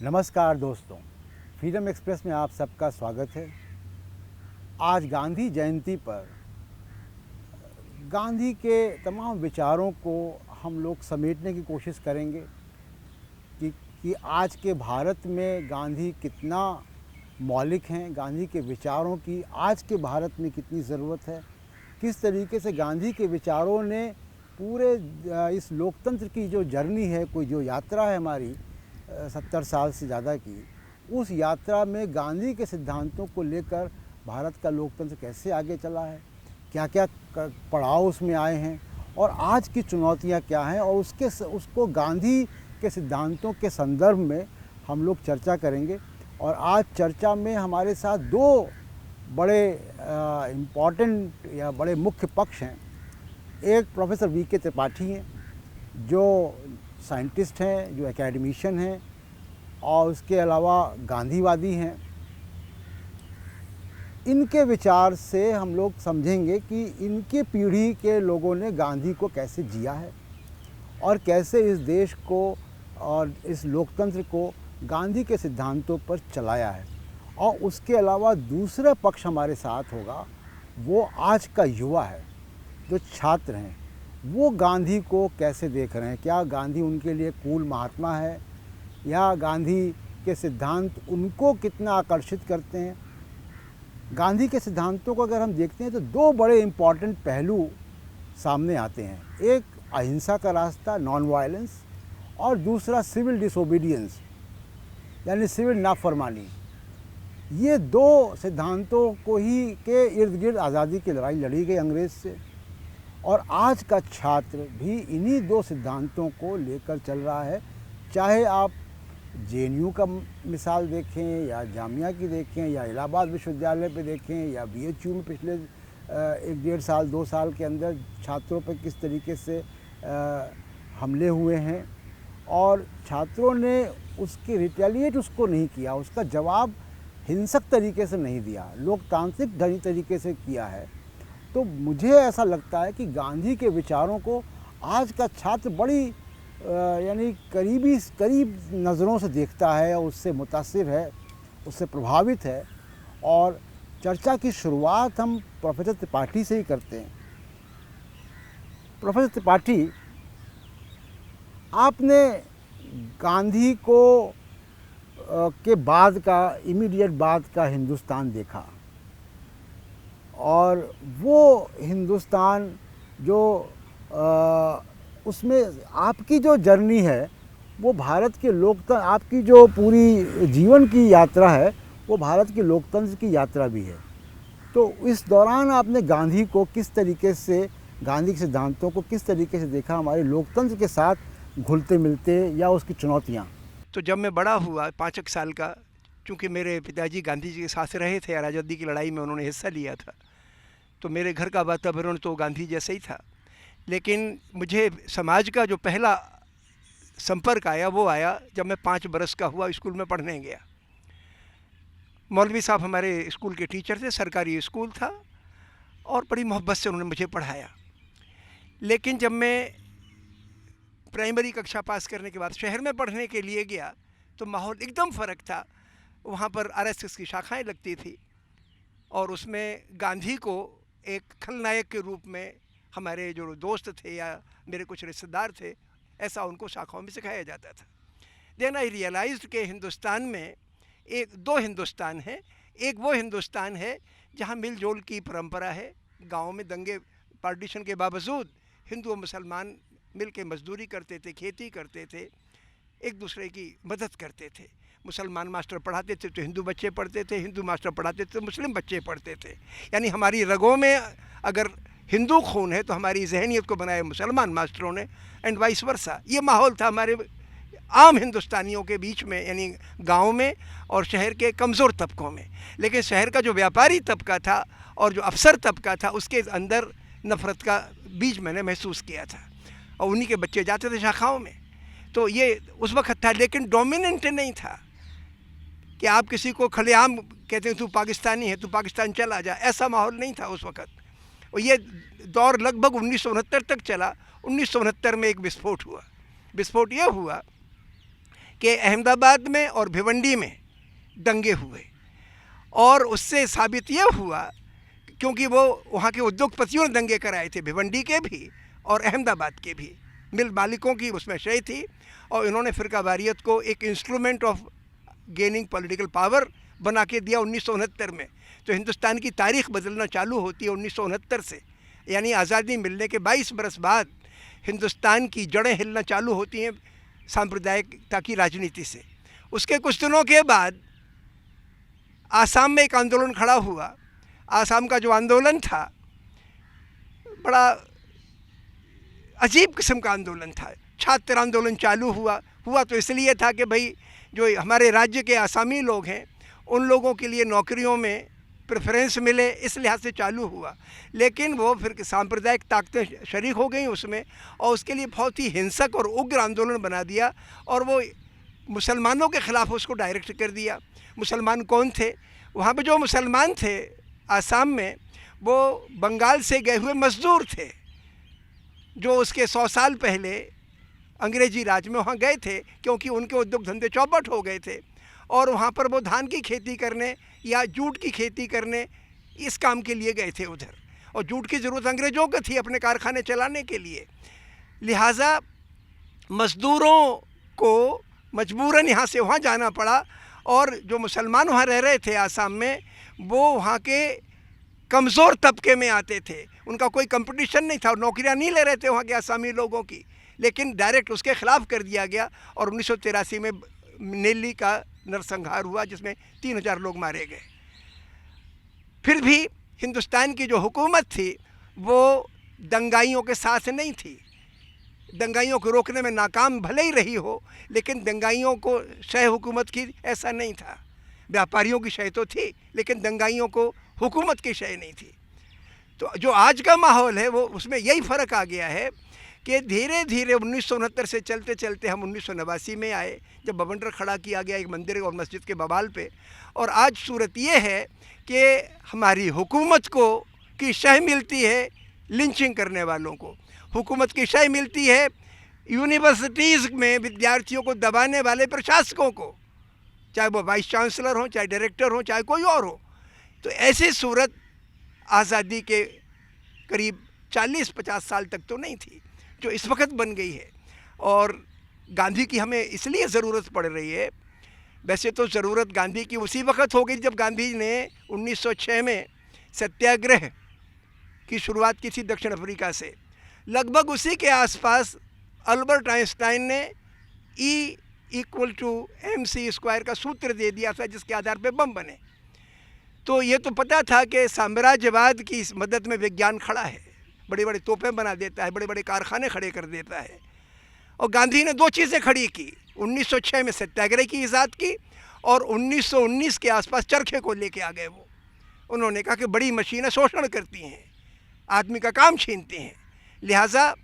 नमस्कार दोस्तों, freedom express में आप सबका स्वागत है। आज गांधी जयंती पर गांधी के तमाम विचारों को हम लोग समेटने की कोशिश करेंगे कि आज के भारत में गांधी कितना मौलिक हैं, गांधी के विचारों की आज के भारत में कितनी ज़रूरत है, किस तरीके से गांधी के विचारों ने पूरे इस लोकतंत्र की जो जर्नी है, कोई जो यात्रा है हमारी 70 साल से ज़्यादा की, उस यात्रा में गांधी के सिद्धांतों को लेकर भारत का लोकतंत्र कैसे आगे चला है, क्या क्या पड़ाव उसमें आए हैं और आज की चुनौतियां क्या हैं, और उसको गांधी के सिद्धांतों के संदर्भ में हम लोग चर्चा करेंगे। और आज चर्चा में हमारे साथ दो बड़े इम्पॉर्टेंट या बड़े मुख्य पक्ष हैं। एक प्रोफेसर वीके त्रिपाठी हैं, जो साइंटिस्ट हैं, जो एकेडमिशियन हैं और उसके अलावा गांधीवादी हैं। इनके विचार से हम लोग समझेंगे कि इनके पीढ़ी के लोगों ने गांधी को कैसे जिया है और कैसे इस देश को और इस लोकतंत्र को गांधी के सिद्धांतों पर चलाया है। और उसके अलावा दूसरा पक्ष हमारे साथ होगा, वो आज का युवा है, जो छात्र हैं, वो गांधी को कैसे देख रहे हैं। क्या गांधी उनके लिए कूल महात्मा है या गांधी के सिद्धांत उनको कितना आकर्षित करते हैं। गांधी के सिद्धांतों को अगर हम देखते हैं तो दो बड़े इम्पॉर्टेंट पहलू सामने आते हैं। एक अहिंसा का रास्ता, नॉन वायलेंस, और दूसरा सिविल डिसोबीडियंस यानी सिविल नाफरमानी। ये दो सिद्धांतों को ही के इर्द गिर्द आज़ादी की लड़ाई लड़ी गई अंग्रेज़ से, और आज का छात्र भी इन्हीं दो सिद्धांतों को लेकर चल रहा है। चाहे आप जेएनयू का मिसाल देखें या जामिया की देखें या इलाहाबाद विश्वविद्यालय पे देखें या बीएचयू में पिछले 1-1.5 साल 2 साल के अंदर छात्रों पर किस तरीके से हमले हुए हैं, और छात्रों ने उसके रिटेलिएट उसको नहीं किया, उसका जवाब हिंसक तरीके से नहीं दिया, लोकतांत्रिक तरीके से किया है। तो मुझे ऐसा लगता है कि गांधी के विचारों को आज का छात्र बड़ी यानी करीब नज़रों से देखता है, उससे मुतासिर है, उससे प्रभावित है। और चर्चा की शुरुआत हम प्रोफेसर त्रिपाठी से ही करते हैं। प्रोफेसर त्रिपाठी, आपने गांधी को के बाद का इमीडिएट बाद का हिंदुस्तान देखा, और वो हिंदुस्तान जो उसमें आपकी जो जर्नी है वो भारत के लोकतंत्र, आपकी जो पूरी जीवन की यात्रा है वो भारत के लोकतंत्र की यात्रा भी है। तो इस दौरान आपने गांधी को किस तरीके से, गांधी के सिद्धांतों को किस तरीके से देखा, हमारे लोकतंत्र के साथ घुलते मिलते या उसकी चुनौतियाँ। तो जब मैं बड़ा हुआ 5 साल का, चूँकि मेरे पिताजी गांधी जी के साथ रहे थे, आज़ादी की लड़ाई में उन्होंने हिस्सा लिया था, तो मेरे घर का वातावरण तो गांधी जैसा ही था। लेकिन मुझे समाज का जो पहला संपर्क आया वो आया जब मैं 5 बरस का हुआ, स्कूल में पढ़ने गया। मौलवी साहब हमारे स्कूल के टीचर थे, सरकारी स्कूल था, और बड़ी मोहब्बत से उन्होंने मुझे पढ़ाया। लेकिन जब मैं प्राइमरी कक्षा पास करने के बाद शहर में पढ़ने के लिए गया तो माहौल एकदम फ़र्क था। वहाँ पर आरएसएस की शाखाएं लगती थी, और उसमें गांधी को एक खलनायक के रूप में हमारे जो दोस्त थे या मेरे कुछ रिश्तेदार थे, ऐसा उनको शाखाओं में सिखाया जाता था। देन आई रियलाइज्ड कि हिंदुस्तान में दो हिंदुस्तान है। एक वो हिंदुस्तान है जहाँ मिलजोल की परंपरा है, गाँव में दंगे पार्टीशन के बावजूद हिंदू और मुसलमान मिल के मजदूरी करते थे, खेती करते थे, एक दूसरे की मदद करते थे। मुसलमान मास्टर पढ़ाते थे तो हिंदू बच्चे पढ़ते थे, हिंदू मास्टर पढ़ाते थे तो मुस्लिम बच्चे पढ़ते थे। यानी हमारी रगों में अगर हिंदू खून है तो हमारी जहनीत को बनाया मुसलमान मास्टरों ने, एंड वाइस वर्सा। ये माहौल था हमारे आम हिंदुस्तानियों के बीच में, यानी गांव में और शहर के कमज़ोर तबकों में। लेकिन शहर का जो व्यापारी तबका था और जो अफसर तबका था, उसके अंदर नफ़रत का बीज मैंने महसूस किया था, और उन्हीं के बच्चे जाते थे शाखाओं में। तो ये उस वक्त था, लेकिन डोमिनेंट नहीं था कि आप किसी को खुलेआम कहते हैं तू पाकिस्तानी है, तू पाकिस्तान चला जा, ऐसा माहौल नहीं था उस वक्त। और ये दौर लगभग 1969 तक चला। 1969 में एक विस्फोट हुआ। विस्फोट ये हुआ कि अहमदाबाद में और भिवंडी में दंगे हुए, और उससे साबित ये हुआ, क्योंकि वो वहाँ के उद्योगपतियों ने दंगे कराए थे, भिवंडी के भी और अहमदाबाद के भी, मिल मालिकों की उसमें शय थी, और इन्होंने फ़िरकावारियत को एक instrument of gaining political power बना के दिया 1969 में। तो हिंदुस्तान की तारीख बदलना चालू होती है 1969 से, यानी आज़ादी मिलने के 22 बरस बाद हिंदुस्तान की जड़ें हिलना चालू होती हैं सांप्रदायिकता की राजनीति से। उसके कुछ दिनों के बाद आसाम में एक आंदोलन खड़ा हुआ। आसाम का जो आंदोलन था बड़ा अजीब किस्म का आंदोलन था। छात्र आंदोलन चालू हुआ तो इसलिए था कि भाई जो हमारे राज्य के आसामी लोग हैं उन लोगों के लिए नौकरियों में प्रेफरेंस मिले, इस लिहाज से चालू हुआ। लेकिन वो फिर सांप्रदायिक ताकतें शरीक हो गई उसमें, और उसके लिए बहुत ही हिंसक और उग्र आंदोलन बना दिया, और वो मुसलमानों के ख़िलाफ़ उसको डायरेक्ट कर दिया। मुसलमान कौन थे? वहाँ पे जो मुसलमान थे आसाम में, वो बंगाल से गए हुए मज़दूर थे, जो उसके 100 साल पहले अंग्रेज़ी राज में वहाँ गए थे, क्योंकि उनके उद्योग धंधे चौपट हो गए थे, और वहाँ पर वो धान की खेती करने या जूट की खेती करने इस काम के लिए गए थे उधर, और जूट की ज़रूरत अंग्रेज़ों को थी अपने कारखाने चलाने के लिए। लिहाजा मज़दूरों को मजबूरन यहाँ से वहाँ जाना पड़ा, और जो मुसलमान वहाँ रह रहे थे आसाम में, वो वहाँ के कमज़ोर तबके में आते थे। उनका कोई कंपटीशन नहीं था, नौकरियाँ नहीं ले रहे थे वहाँ के आसामी लोगों की, लेकिन डायरेक्ट उसके ख़िलाफ़ कर दिया गया, और 1983 में नेल्ली का नरसंहार हुआ जिसमें 3000 लोग मारे गए। फिर भी हिंदुस्तान की जो हुकूमत थी वो दंगाइयों के साथ नहीं थी। दंगाइयों को रोकने में नाकाम भले ही रही हो, लेकिन दंगाइयों को शय हुकूमत की ऐसा नहीं था। व्यापारियों की शय तो थी, लेकिन दंगाइयों को हुकूमत की शय नहीं थी। तो जो आज का माहौल है वो उसमें यही फ़र्क आ गया है कि धीरे धीरे 1969 से चलते चलते हम 1989 में आए, जब बवंडर खड़ा किया गया एक मंदिर और मस्जिद के बवाल पे। और आज सूरत ये है कि हमारी हुकूमत को की शय मिलती है लिंचिंग करने वालों को, हुकूमत की शय मिलती है यूनिवर्सिटीज़ में विद्यार्थियों को दबाने वाले प्रशासकों को, चाहे वो वाइस चांसलर हो, चाहे डायरेक्टर हो, चाहे कोई और हो। तो ऐसी सूरत आज़ादी के करीब 40-50 साल तक तो नहीं थी जो इस वक्त बन गई है। और गांधी की हमें इसलिए ज़रूरत पड़ रही है, वैसे तो ज़रूरत गांधी की उसी वक्त हो गई जब गांधी ने 1906 में सत्याग्रह की शुरुआत की थी दक्षिण अफ्रीका से। लगभग उसी के आसपास अल्बर्ट आइंस्टाइन ने E=mc² का सूत्र दे दिया था, जिसके आधार पर बम बने। तो ये तो पता था कि साम्राज्यवाद की इस मदद में विज्ञान खड़ा है, बड़े बड़े तोपें बना देता है, बड़े बड़े कारखाने खड़े कर देता है। और गांधी ने दो चीज़ें खड़ी की, 1906 में सत्याग्रह की ईजाद की, और 1919 के आसपास चरखे को लेके आ गए। वो उन्होंने कहा कि बड़ी मशीनें शोषण करती हैं, आदमी का काम छीनती हैं, लिहाजा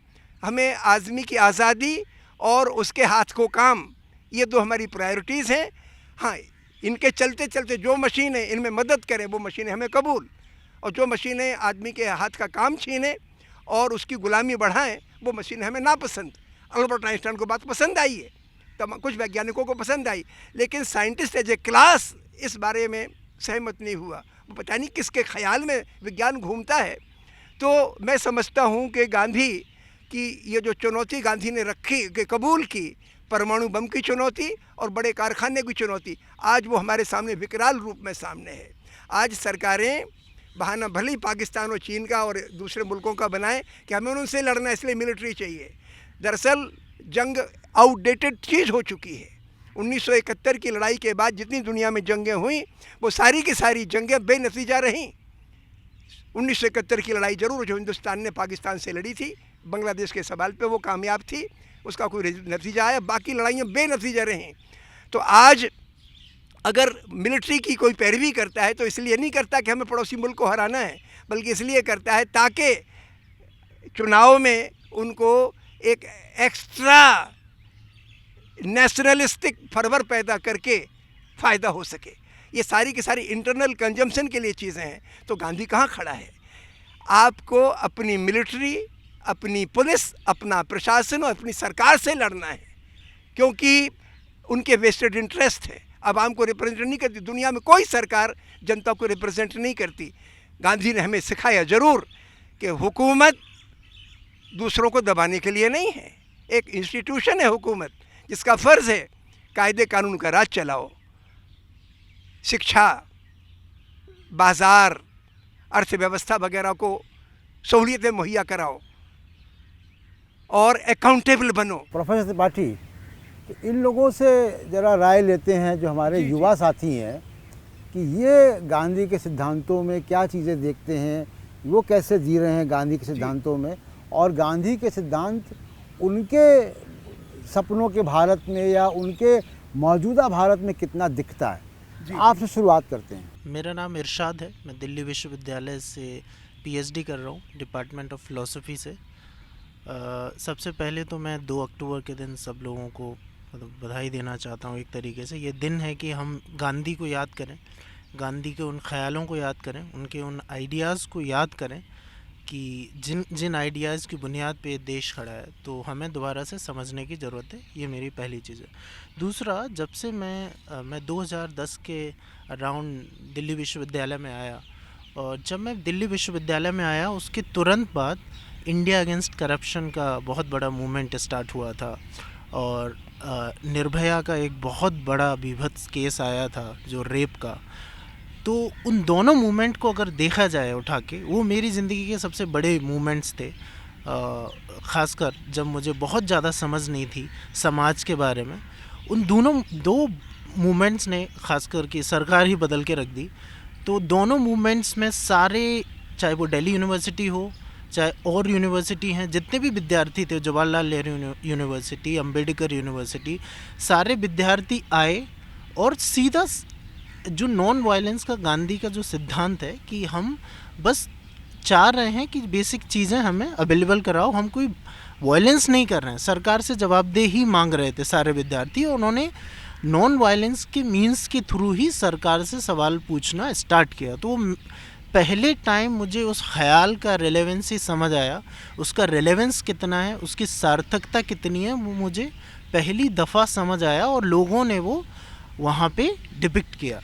हमें आदमी की आज़ादी और उसके हाथ को काम, ये दो हमारी प्रायोरिटीज़ हैं। हाँ, इनके चलते चलते जो मशीनें इनमें मदद करें वो मशीनें हमें कबूल, और जो मशीनें आदमी के हाथ का काम छीनें और उसकी गुलामी बढ़ाएं वो मशीनें हमें नापसंद। अल्बर्ट आइंस्टाइन को बात पसंद आई है, तब कुछ वैज्ञानिकों को पसंद आई, लेकिन साइंटिस्ट एज ए क्लास इस बारे में सहमत नहीं हुआ। वो पता नहीं किसके ख्याल में विज्ञान घूमता है। तो मैं समझता हूँ कि गांधी की ये जो चुनौती गांधी ने रखी कि कबूल की, परमाणु बम की चुनौती और बड़े कारखाने की चुनौती, आज वो हमारे सामने विकराल रूप में सामने है। आज सरकारें बहाना भले ही पाकिस्तान और चीन का और दूसरे मुल्कों का बनाएं कि हमें उनसे लड़ना है इसलिए मिलिट्री चाहिए। दरअसल जंग आउटडेटेड चीज़ हो चुकी है। 1971 की लड़ाई के बाद जितनी दुनिया में जंगें हुई वो सारी की सारी जंगें बेनतीजा रहीं। 1971 की लड़ाई ज़रूर जो हिंदुस्तान ने पाकिस्तान से लड़ी थी बांग्लादेश के सवाल पे वो कामयाब थी, उसका कोई नतीजा आया, बाकी लड़ाइयाँ बेनतीजा रहीं। तो आज अगर मिलिट्री की कोई पैरवी करता है तो इसलिए नहीं करता कि हमें पड़ोसी मुल्क को हराना है, बल्कि इसलिए करता है ताकि चुनाव में उनको एक एक्स्ट्रा नेशनलिस्टिक फर्वर पैदा करके फ़ायदा हो सके। ये सारी की सारी इंटरनल कंजम्पशन के लिए चीज़ें हैं। तो गांधी कहाँ खड़ा है? आपको अपनी मिलिट्री, अपनी पुलिस, अपना प्रशासन और अपनी सरकार से लड़ना है, क्योंकि उनके वेस्टेड इंटरेस्ट थे, आवाम को रिप्रेजेंट नहीं करती। दुनिया में कोई सरकार जनता को रिप्रेजेंट नहीं करती। गांधी ने हमें सिखाया ज़रूर कि हुकूमत दूसरों को दबाने के लिए नहीं है, एक इंस्टीट्यूशन है हुकूमत जिसका फ़र्ज़ है कायदे कानून का राज चलाओ, शिक्षा, बाज़ार, अर्थव्यवस्था वगैरह को सहूलियतें मुहैया कराओ और अकाउंटेबल बनो। प्रोफेसर त्रिपाठी, तो इन लोगों से ज़रा राय लेते हैं जो हमारे युवा साथी हैं कि ये गांधी के सिद्धांतों में क्या चीज़ें देखते हैं, वो कैसे जी रहे हैं गांधी के सिद्धांतों में, और गांधी के सिद्धांत उनके सपनों के भारत में या उनके मौजूदा भारत में कितना दिखता है। आपसे शुरुआत करते हैं। मेरा नाम इरशाद है, मैं दिल्ली विश्वविद्यालय से पीएचडी कर रहा हूँ, डिपार्टमेंट ऑफ फ़िलासफ़ी से। सबसे पहले तो मैं 2 अक्टूबर के दिन सब लोगों को मतलब बधाई देना चाहता हूँ। एक तरीके से ये दिन है कि हम गांधी को याद करें, गांधी के उन ख़यालों को याद करें, उनके उन आइडियाज़ को याद करें कि जिन आइडियाज़ की बुनियाद पे देश खड़ा है, तो हमें दोबारा से समझने की ज़रूरत है। ये मेरी पहली चीज़ है। दूसरा, जब से मैं 2010 के अराउंड दिल्ली विश्वविद्यालय में आया, और जब मैं दिल्ली विश्वविद्यालय में आया उसके तुरंत बाद इंडिया अगेंस्ट करप्शन का बहुत बड़ा मूवमेंट स्टार्ट हुआ था, और निर्भया का एक बहुत बड़ा बीभत्स केस आया था जो रेप का। तो उन दोनों मूवमेंट को अगर देखा जाए उठा के, वो मेरी ज़िंदगी के सबसे बड़े मूवमेंट्स थे। ख़ासकर जब मुझे बहुत ज़्यादा समझ नहीं थी समाज के बारे में, उन दो मूवमेंट्स ने ख़ासकर कि सरकार ही बदल के रख दी। तो दोनों मूवमेंट्स में सारे, चाहे वो दिल्ली यूनिवर्सिटी हो, चाहे और यूनिवर्सिटी हैं, जितने भी विद्यार्थी थे, जवाहरलाल नेहरू यूनिवर्सिटी, अम्बेडकर यूनिवर्सिटी, सारे विद्यार्थी आए और सीधा जो नॉन वायलेंस का गांधी का जो सिद्धांत है कि हम बस चाह रहे हैं कि बेसिक चीज़ें हमें अवेलेबल कराओ, हम कोई वायलेंस नहीं कर रहे हैं। सरकार से जवाबदेही मांग रहे थे सारे विद्यार्थी, और उन्होंने नॉन वायलेंस के मीन्स के थ्रू ही सरकार से सवाल पूछना स्टार्ट किया। तो पहले टाइम मुझे उस ख़याल का रेलेवेंस ही समझ आया, उसका रेलेवेंस कितना है, उसकी सार्थकता कितनी है, वो मुझे पहली दफ़ा समझ आया, और लोगों ने वो वहाँ पे डिपिक्ट किया।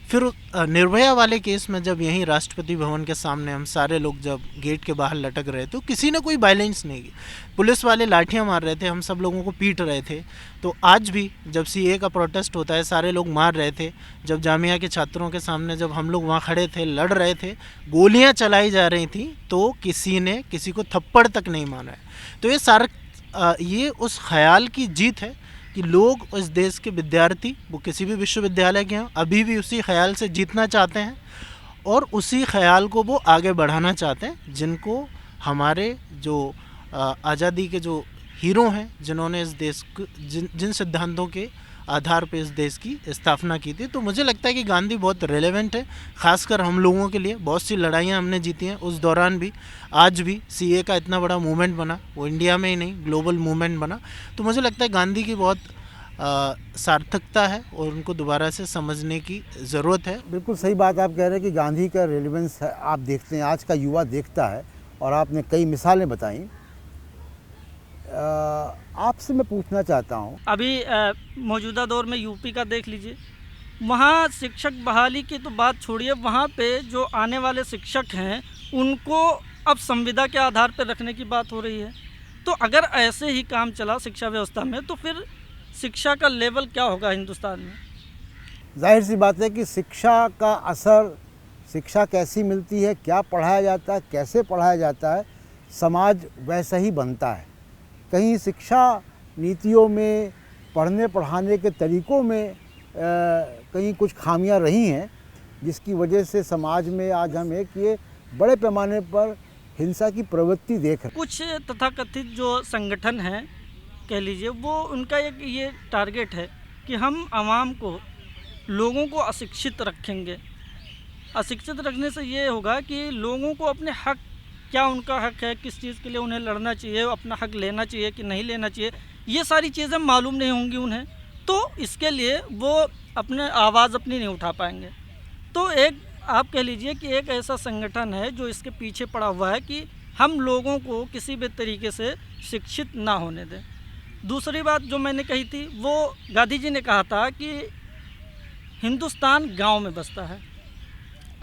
फिर निर्भया वाले केस में जब यहीं राष्ट्रपति भवन के सामने हम सारे लोग जब गेट के बाहर लटक रहे, तो किसी ने कोई वायलेंस नहीं की, पुलिस वाले लाठियाँ मार रहे थे, हम सब लोगों को पीट रहे थे। तो आज भी जब सीए का प्रोटेस्ट होता है, सारे लोग मार रहे थे। जब जामिया के छात्रों के सामने जब हम लोग वहाँ खड़े थे, लड़ रहे थे, गोलियाँ चलाई जा रही थी, तो किसी ने किसी को थप्पड़ तक नहीं मारा है। तो ये उस ख़याल की जीत है कि लोग, इस देश के विद्यार्थी, वो किसी भी विश्वविद्यालय के हों, अभी भी उसी ख़याल से जीतना चाहते हैं, और उसी ख़याल को वो आगे बढ़ाना चाहते हैं, जिनको हमारे जो आज़ादी के जो हीरो हैं, जिन्होंने इस देश को जिन सिद्धांतों के आधार पे इस देश की स्थापना की थी। तो मुझे लगता है कि गांधी बहुत रेलेवेंट है, ख़ासकर हम लोगों के लिए। बहुत सी लड़ाइयाँ हमने जीती हैं उस दौरान भी, आज भी सीए का इतना बड़ा मूवमेंट बना, वो इंडिया में ही नहीं ग्लोबल मूवमेंट बना। तो मुझे लगता है गांधी की बहुत सार्थकता है, और उनको दोबारा से समझने की ज़रूरत है। बिल्कुल सही बात आप कह रहे हैं कि गांधी का रेलेवेंस है, आप देखते हैं, आज का युवा देखता है, और आपने कई मिसालें बताई। आपसे मैं पूछना चाहता हूँ, अभी मौजूदा दौर में यूपी का देख लीजिए, वहाँ शिक्षक बहाली की तो बात छोड़िए, वहाँ पे जो आने वाले शिक्षक हैं उनको अब संविदा के आधार पर रखने की बात हो रही है। तो अगर ऐसे ही काम चला शिक्षा व्यवस्था में, तो फिर शिक्षा का लेवल क्या होगा हिंदुस्तान में? जाहिर सी बात है कि शिक्षा का असर, शिक्षा कैसी मिलती है, क्या पढ़ाया जाता है, कैसे पढ़ाया जाता है, समाज वैसा ही बनता है। कहीं शिक्षा नीतियों में, पढ़ने पढ़ाने के तरीक़ों में कहीं कुछ खामियां रही हैं, जिसकी वजह से समाज में आज हम एक ये बड़े पैमाने पर हिंसा की प्रवृत्ति देख रहे हैं। कुछ तथाकथित जो संगठन हैं, कह लीजिए, वो उनका एक ये टारगेट है कि हम आवाम को, लोगों को अशिक्षित रखेंगे। अशिक्षित रखने से ये होगा कि लोगों को अपने हक, क्या उनका हक है, किस चीज़ के लिए उन्हें लड़ना चाहिए, अपना हक लेना चाहिए कि नहीं लेना चाहिए, ये सारी चीज़ें मालूम नहीं होंगी उन्हें। तो इसके लिए वो अपने आवाज़ अपनी नहीं उठा पाएंगे। तो एक आप कह लीजिए कि एक ऐसा संगठन है जो इसके पीछे पड़ा हुआ है कि हम लोगों को किसी भी तरीके से शिक्षित ना होने दें। दूसरी बात जो मैंने कही थी, वो गांधी जी ने कहा था कि हिंदुस्तान गांव में बसता है।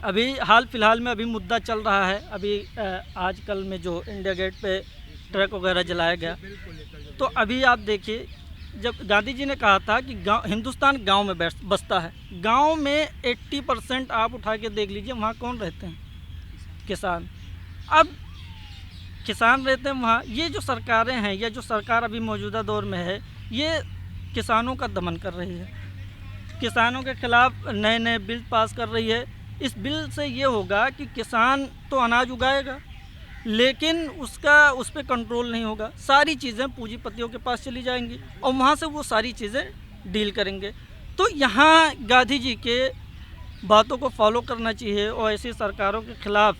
अभी हाल फिलहाल में अभी मुद्दा चल रहा है, अभी आजकल में जो इंडिया गेट पे ट्रक वगैरह जलाया गया, तो अभी आप देखिए, जब गांधी जी ने कहा था कि हिंदुस्तान गांव में बसता है, गांव में 80% आप उठा के देख लीजिए वहाँ कौन रहते हैं? किसान। अब किसान रहते हैं वहाँ, ये जो सरकारें हैं या जो सरकार अभी मौजूदा दौर में है, ये किसानों का दमन कर रही है, किसानों के खिलाफ नए नए बिल पास कर रही है। इस बिल से ये होगा कि किसान तो अनाज उगाएगा, लेकिन उस पर कंट्रोल नहीं होगा, सारी चीज़ें पूंजीपतियों के पास चली जाएंगी और वहाँ से वो सारी चीज़ें डील करेंगे। तो यहाँ गांधी जी के बातों को फॉलो करना चाहिए और ऐसी सरकारों के ख़िलाफ़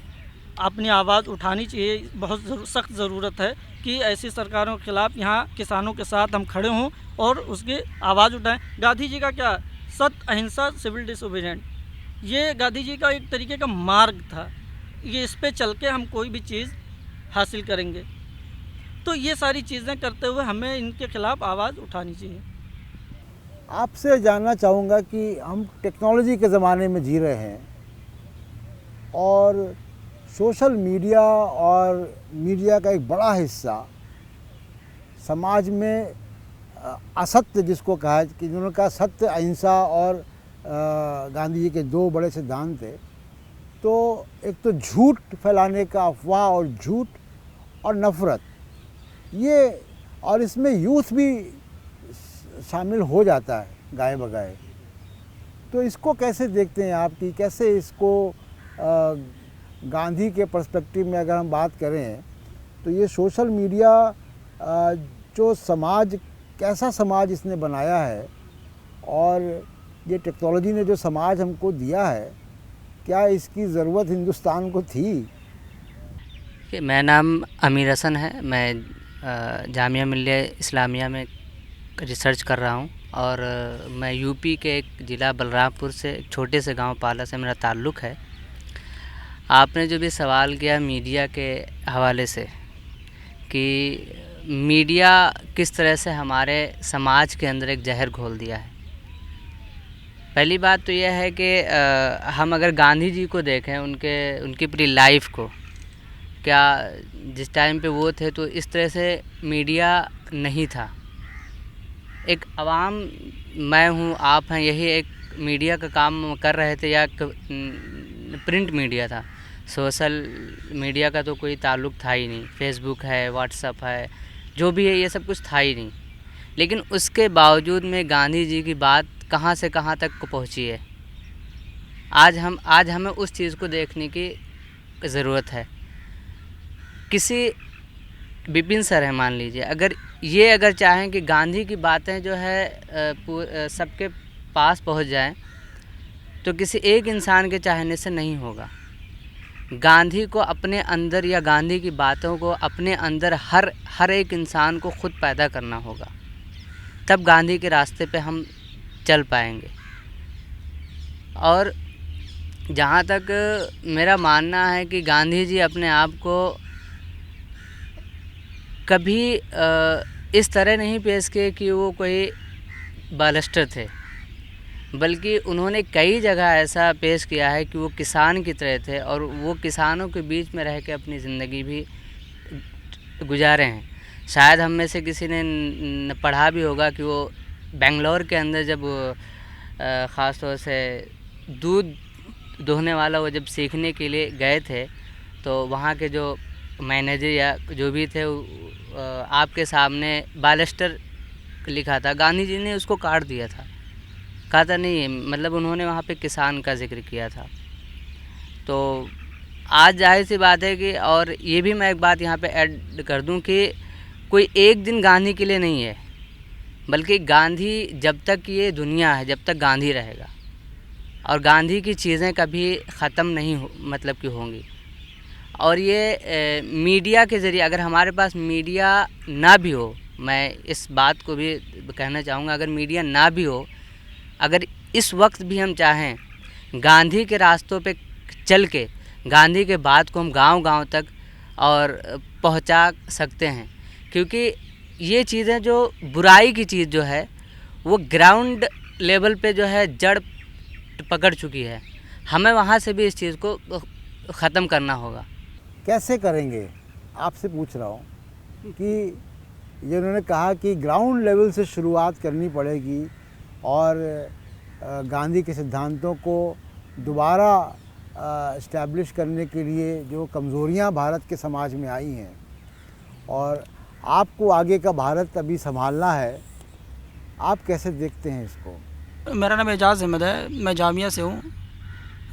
अपनी आवाज़ उठानी चाहिए। बहुत सख्त ज़रूरत है कि ऐसी सरकारों के ख़िलाफ़ यहाँ किसानों के साथ हम खड़े हों और उसकी आवाज़ उठाएं। गांधी जी का क्या, सत्य, अहिंसा, सिविल डिसोबीडिएंट, ये गांधी जी का एक तरीके का मार्ग था। ये इस पे चल के हम कोई भी चीज़ हासिल करेंगे। तो ये सारी चीज़ें करते हुए हमें इनके ख़िलाफ़ आवाज़ उठानी चाहिए। आपसे जानना चाहूँगा कि हम टेक्नोलॉजी के ज़माने में जी रहे हैं और सोशल मीडिया और मीडिया का एक बड़ा हिस्सा समाज में असत्य, जिसको कहा कि जिन्होंने कहा सत्य, अहिंसा और गांधी जी के दो बड़े सिद्धांत थे, तो एक तो झूठ फैलाने का, अफवाह और झूठ और नफ़रत, ये, और इसमें यूथ भी शामिल हो जाता है गाए बगाए। तो इसको कैसे देखते हैं आप कि कैसे इसको गांधी के पर्सपेक्टिव में अगर हम बात करें तो ये सोशल मीडिया जो समाज, कैसा समाज इसने बनाया है और ये टेक्नोलॉजी ने जो समाज हमको दिया है, क्या इसकी ज़रूरत हिंदुस्तान को थी? मेरा नाम अमीर हसन है, मैं जामिया मिल्लिया इस्लामिया में रिसर्च कर रहा हूँ और मैं यूपी के एक ज़िला बलरामपुर से, एक छोटे से गांव पाला से मेरा ताल्लुक़ है। आपने जो भी सवाल किया मीडिया के हवाले से कि मीडिया किस तरह से हमारे समाज के अंदर एक जहर घोल दिया है, पहली बात तो यह है कि हम अगर गांधी जी को देखें, उनकी पूरी लाइफ को, क्या जिस टाइम पे वो थे तो इस तरह से मीडिया नहीं था। एक आवाम, मैं हूँ, आप हैं, यही एक मीडिया का काम कर रहे थे, या प्रिंट मीडिया था, सोशल मीडिया का तो कोई ताल्लुक़ था ही नहीं। फेसबुक है, व्हाट्सअप है, जो भी है, ये सब कुछ था ही नहीं। लेकिन उसके बावजूद में गांधी जी की बात कहाँ से कहाँ तक को पहुँची है। आज हमें उस चीज़ को देखने की ज़रूरत है। किसी विपिन सर है, मान लीजिए, अगर चाहें कि गांधी की बातें जो है सबके पास पहुंच जाएं, तो किसी एक इंसान के चाहने से नहीं होगा। गांधी को अपने अंदर, या गांधी की बातों को अपने अंदर हर एक इंसान को खुद पैदा करना होगा, तब गांधी के रास्ते पे हम चल पाएंगे। और जहाँ तक मेरा मानना है कि गांधी जी अपने आप को कभी इस तरह नहीं पेश किए कि वो कोई बालिस्टर थे, बल्कि उन्होंने कई जगह ऐसा पेश किया है कि वो किसान की तरह थे और वो किसानों के बीच में रह के अपनी ज़िंदगी भी गुजारे हैं। शायद हम में से किसी ने पढ़ा भी होगा कि वो बेंगलोर के अंदर जब ख़ास तौर से दूध दोहने वाला वो जब सीखने के लिए गए थे, तो वहाँ के जो मैनेजर या जो भी थे, आपके सामने बालिस्टर लिखा था, गांधी जी ने उसको काट दिया था, कहा था नहीं, मतलब उन्होंने वहाँ पे किसान का जिक्र किया था। तो आज जाहिर सी बात है कि, और ये भी मैं एक बात यहाँ पे ऐड कर दूँ कि कोई एक दिन गांधी के लिए नहीं है, बल्कि गांधी, जब तक ये दुनिया है, जब तक गांधी रहेगा, और गांधी की चीज़ें कभी ख़त्म नहीं मतलब कि होंगी। और ये मीडिया के ज़रिए, अगर हमारे पास मीडिया ना भी हो, मैं इस बात को भी कहना चाहूँगा, अगर मीडिया ना भी हो, अगर इस वक्त भी हम चाहें गांधी के रास्तों पे चल के गांधी के बात को हम गांव-गांव तक और पहुंचा सकते हैं, क्योंकि ये चीज़ें जो बुराई की चीज़ जो है वो ग्राउंड लेवल पे जो है जड़ पकड़ चुकी है। हमें वहाँ से भी इस चीज़ को ख़त्म करना होगा। कैसे करेंगे, आपसे पूछ रहा हूँ कि ये उन्होंने कहा कि ग्राउंड लेवल से शुरुआत करनी पड़ेगी और गांधी के सिद्धांतों को दोबारा इस्टेब्लिश करने के लिए जो कमज़ोरियाँ भारत के समाज में आई हैं और आपको आगे का भारत अभी संभालना है, आप कैसे देखते हैं इसको? मेरा नाम एजाज़ अहमद है, मैं जामिया से हूँ।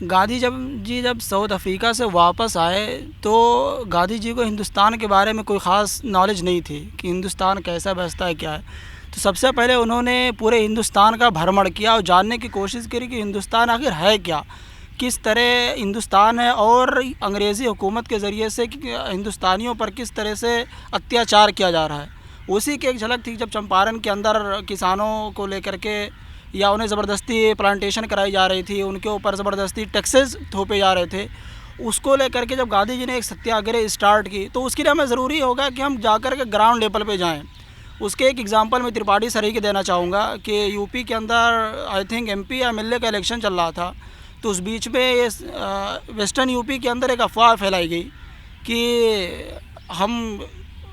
गांधी जब साउथ अफ्रीका से वापस आए तो गांधी जी को हिंदुस्तान के बारे में कोई ख़ास नॉलेज नहीं थी कि हिंदुस्तान कैसा बसता है, क्या है। तो सबसे पहले उन्होंने पूरे हिंदुस्तान का भ्रमण किया और जानने की कोशिश करी कि हिंदुस्तान आखिर है क्या, किस तरह हिंदुस्तान है और अंग्रेज़ी हुकूमत के ज़रिए से हिंदुस्तानियों पर किस तरह से अत्याचार किया जा रहा है। उसी की एक झलक थी जब चंपारण के अंदर किसानों को लेकर के या उन्हें ज़बरदस्ती प्लांटेशन कराई जा रही थी, उनके ऊपर ज़बरदस्ती टैक्सेस थोपे जा रहे थे। उसको लेकर के जब गांधी जी ने एक सत्याग्रह स्टार्ट की तो उसके लिए हमें ज़रूरी होगा कि हम जाकर के ग्राउंड लेवल पे जाएं। उसके एक एग्जांपल मैं त्रिपाठी सर ही के देना चाहूँगा कि यूपी के अंदर आई थिंक एमपी या एमएलए का इलेक्शन चल रहा था, तो उस बीच में ये वेस्टर्न यूपी के अंदर एक अफवाह फैलाई गई कि हम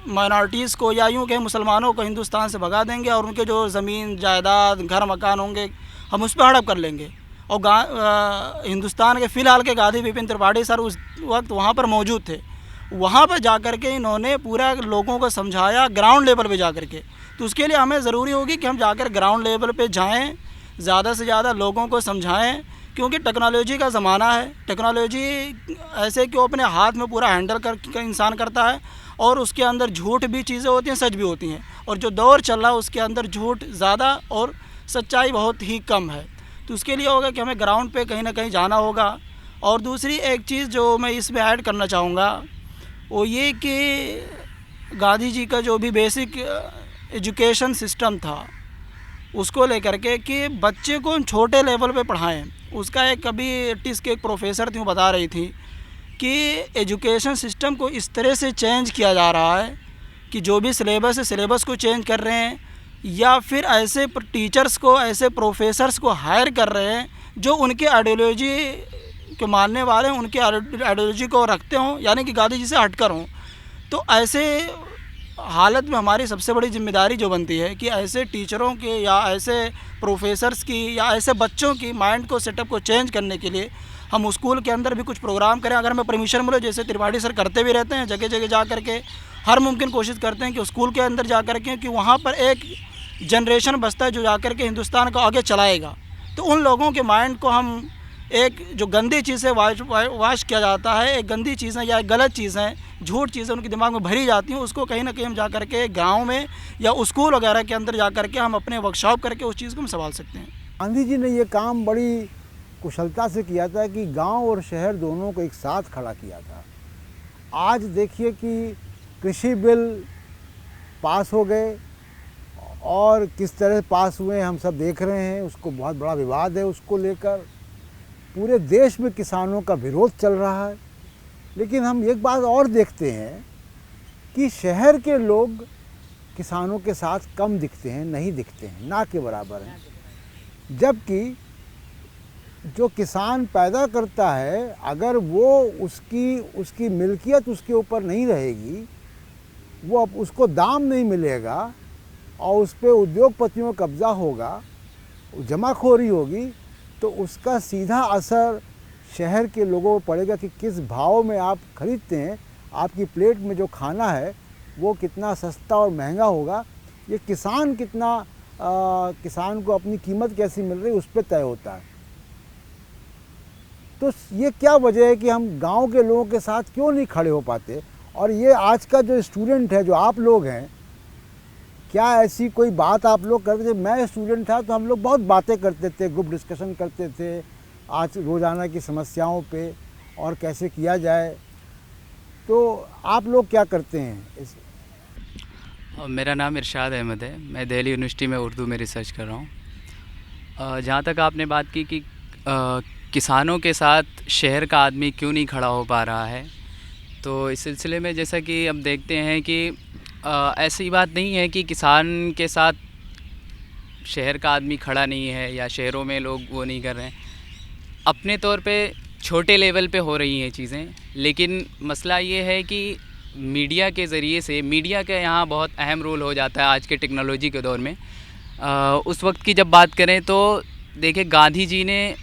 माइनॉरिटीज़ को या यूँ कहें मुसलमानों को हिंदुस्तान से भगा देंगे और उनके जो ज़मीन जायदाद घर मकान होंगे हम उस पर हड़प कर लेंगे। और हिंदुस्तान के फ़िलहाल के गांधी विपिन त्रिपाठी सर उस वक्त वहाँ पर मौजूद थे। वहाँ पर जा कर के इन्होंने पूरा लोगों को समझाया ग्राउंड लेवल पे जा कर के। तो उसके लिए हमें ज़रूरी होगी कि हम जाकर ग्राउंड लेवल पे जाएं, ज़्यादा से ज़्यादा लोगों को समझाएं, क्योंकि टेक्नोलॉजी का ज़माना है। टेक्नोलॉजी ऐसे कि वो अपने हाथ में पूरा हैंडल कर इंसान करता है और उसके अंदर झूठ भी चीज़ें होती हैं, सच भी होती हैं। और जो दौर चल रहा है उसके अंदर झूठ ज़्यादा और सच्चाई बहुत ही कम है। तो उसके लिए होगा कि हमें ग्राउंड पे कहीं ना कहीं जाना होगा। और दूसरी एक चीज़ जो मैं इसमें ऐड करना चाहूँगा वो ये कि गांधी जी का जो भी बेसिक एजुकेशन सिस्टम था उसको लेकर के कि बच्चे को छोटे लेवल पे पढ़ाएं। उसका एक कभी 80s के एक प्रोफेसर थी, वो बता रही थी कि एजुकेशन सिस्टम को इस तरह से चेंज किया जा रहा है कि जो भी सिलेबस है सिलेबस को चेंज कर रहे हैं या फिर ऐसे टीचर्स को, ऐसे प्रोफेसर्स को हायर कर रहे हैं जो उनके आइडियोलॉजी के मानने वाले, उनके आइडियोलॉजी को रखते हों, यानी कि गांधी जी से हटकर हों। तो ऐसे हालत में हमारी सबसे बड़ी जिम्मेदारी जो बनती है कि ऐसे टीचरों के या ऐसे प्रोफेसर्स की या ऐसे बच्चों की माइंड को, सेटअप को चेंज करने के लिए हम स्कूल के अंदर भी कुछ प्रोग्राम करें। अगर हमें परमिशन मिले, जैसे त्रिपाठी सर करते भी रहते हैं, जगह जगह जा कर के हर मुमकिन कोशिश करते हैं कि स्कूल के अंदर जा कर के कि वहाँ पर एक जनरेशन बसता है जो जा कर के हिंदुस्तान को आगे चलाएगा। तो उन लोगों के माइंड को हम एक जो गंदी चीज़ से वाश किया जाता है, एक गंदी चीज़ें या गलत चीज़ें, झूठ चीज़ें उनके दिमाग में भरी जाती हैं, उसको कहीं ना कहीं हम जा कर के गाँव में या स्कूल वगैरह के अंदर जा कर के हम अपने वर्कशॉप करके उस चीज़ को हम संभाल सकते हैं। गांधी जी ने ये काम बड़ी कुशलता से किया था कि गांव और शहर दोनों को एक साथ खड़ा किया था। आज देखिए कि कृषि बिल पास हो गए और किस तरह पास हुए हम सब देख रहे हैं, उसको बहुत बड़ा विवाद है, उसको लेकर पूरे देश में किसानों का विरोध चल रहा है। लेकिन हम एक बात और देखते हैं कि शहर के लोग किसानों के साथ कम दिखते हैं, नहीं दिखते हैं, ना के बराबर हैं। जबकि जो किसान पैदा करता है, अगर वो उसकी मिल्कियत उसके ऊपर नहीं रहेगी, वो उसको दाम नहीं मिलेगा और उस पर उद्योगपतियों का कब्ज़ा होगा, जमाखोरी होगी, तो उसका सीधा असर शहर के लोगों पर पड़ेगा कि किस भाव में आप खरीदते हैं, आपकी प्लेट में जो खाना है वो कितना सस्ता और महंगा होगा। ये किसान किसान को अपनी कीमत कैसी मिल रही है उस पर तय होता है। तो ये क्या वजह है कि हम गांव के लोगों के साथ क्यों नहीं खड़े हो पाते? और ये आज का जो स्टूडेंट है, जो आप लोग हैं, क्या ऐसी कोई बात आप लोग करते थे? मैं स्टूडेंट था तो हम लोग बहुत बातें करते थे, ग्रुप डिस्कशन करते थे आज रोज़ाना की समस्याओं पे और कैसे किया जाए। तो आप लोग क्या करते हैं? मेरा नाम इरशाद अहमद है, मैं दिल्ली यूनिवर्सिटी में उर्दू में रिसर्च कर रहा हूँ। जहाँ तक आपने बात की कि किसानों के साथ शहर का आदमी क्यों नहीं खड़ा हो पा रहा है, तो इस सिलसिले में जैसा कि अब देखते हैं कि ऐसी बात नहीं है कि किसान के साथ शहर का आदमी खड़ा नहीं है या शहरों में लोग वो नहीं कर रहे हैं। अपने तौर पे छोटे लेवल पे हो रही हैं चीज़ें, लेकिन मसला ये है कि मीडिया के ज़रिए से, मीडिया का यहाँ बहुत अहम रोल हो जाता है आज के टेक्नोलॉजी के दौर में। उस वक्त की जब बात करें तो देखिए, गांधी जी ने,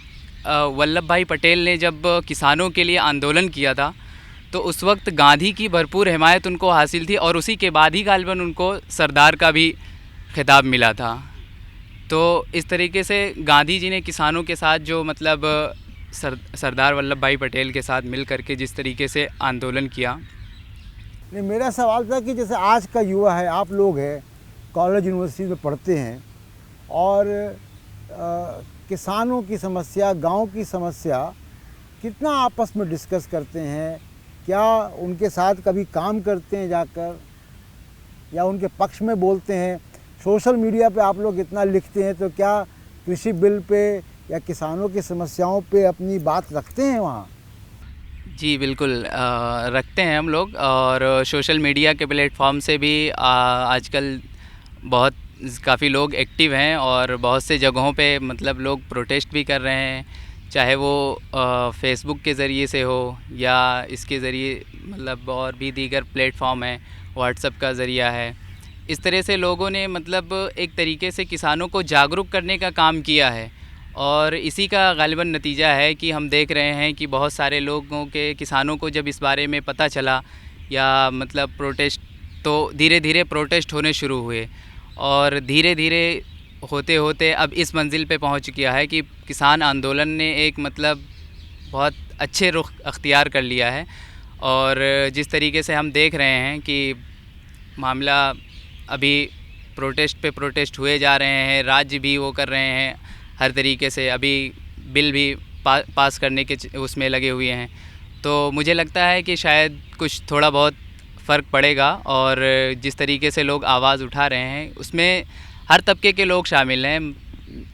वल्लभ भाई पटेल ने जब किसानों के लिए आंदोलन किया था तो उस वक्त गांधी की भरपूर हिमायत उनको हासिल थी और उसी के बाद ही गालिबन उनको सरदार का भी खिताब मिला था। तो इस तरीके से गांधी जी ने किसानों के साथ जो मतलब सरदार वल्लभ भाई पटेल के साथ मिल करके जिस तरीके से आंदोलन किया। नहीं, मेरा सवाल था कि जैसे आज का युवा है, आप लोग हैं, कॉलेज यूनिवर्सिटी में पढ़ते हैं और किसानों की समस्या, गांव की समस्या कितना आपस में डिस्कस करते हैं? क्या उनके साथ कभी काम करते हैं जाकर, या उनके पक्ष में बोलते हैं? सोशल मीडिया पे आप लोग इतना लिखते हैं, तो क्या कृषि बिल पे या किसानों की समस्याओं पे अपनी बात रखते हैं वहाँ? जी बिल्कुल, रखते हैं हम लोग, और सोशल मीडिया के प्लेटफॉर्म से भी आजकल बहुत काफ़ी लोग एक्टिव हैं और बहुत से जगहों पे मतलब लोग प्रोटेस्ट भी कर रहे हैं, चाहे वो फेसबुक के ज़रिए से हो या इसके ज़रिए मतलब और भी दीगर प्लेटफॉर्म हैं, व्हाट्सएप का ज़रिया है। इस तरह से लोगों ने मतलब एक तरीके से किसानों को जागरूक करने का काम किया है और इसी का गालिबन नतीजा है कि हम देख रहे हैं कि बहुत सारे लोगों के, किसानों को जब इस बारे में पता चला या मतलब प्रोटेस्ट, तो धीरे धीरे प्रोटेस्ट होने शुरू हुए और धीरे धीरे होते होते अब इस मंजिल पे पहुंच गया है कि किसान आंदोलन ने एक मतलब बहुत अच्छे रुख अख्तियार कर लिया है। और जिस तरीके से हम देख रहे हैं कि मामला अभी प्रोटेस्ट पे प्रोटेस्ट हुए जा रहे हैं, राज्य भी वो कर रहे हैं हर तरीके से, अभी बिल भी पास करने के उसमें लगे हुए हैं। तो मुझे लगता है कि शायद कुछ थोड़ा बहुत फ़र्क पड़ेगा और जिस तरीके से लोग आवाज़ उठा रहे हैं उसमें हर तबके के लोग शामिल हैं।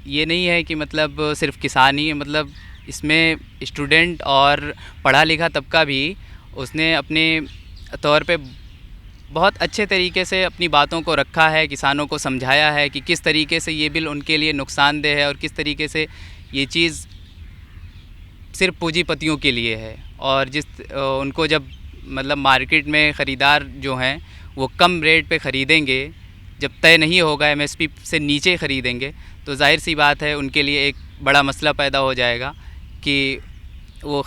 ये नहीं है कि मतलब सिर्फ किसान ही, मतलब इसमें स्टूडेंट और पढ़ा लिखा तबका भी उसने अपने तौर पे बहुत अच्छे तरीके से अपनी बातों को रखा है, किसानों को समझाया है कि किस तरीके से ये बिल उनके लिए नुकसानदेह है और किस तरीके से ये चीज़ सिर्फ पूंजीपतियों के लिए है। और उनको जब मतलब मार्केट में ख़रीदार जो हैं वो कम रेट पे ख़रीदेंगे, जब तय नहीं होगा एमएसपी से नीचे ख़रीदेंगे, तो जाहिर सी बात है उनके लिए एक बड़ा मसला पैदा हो जाएगा कि वो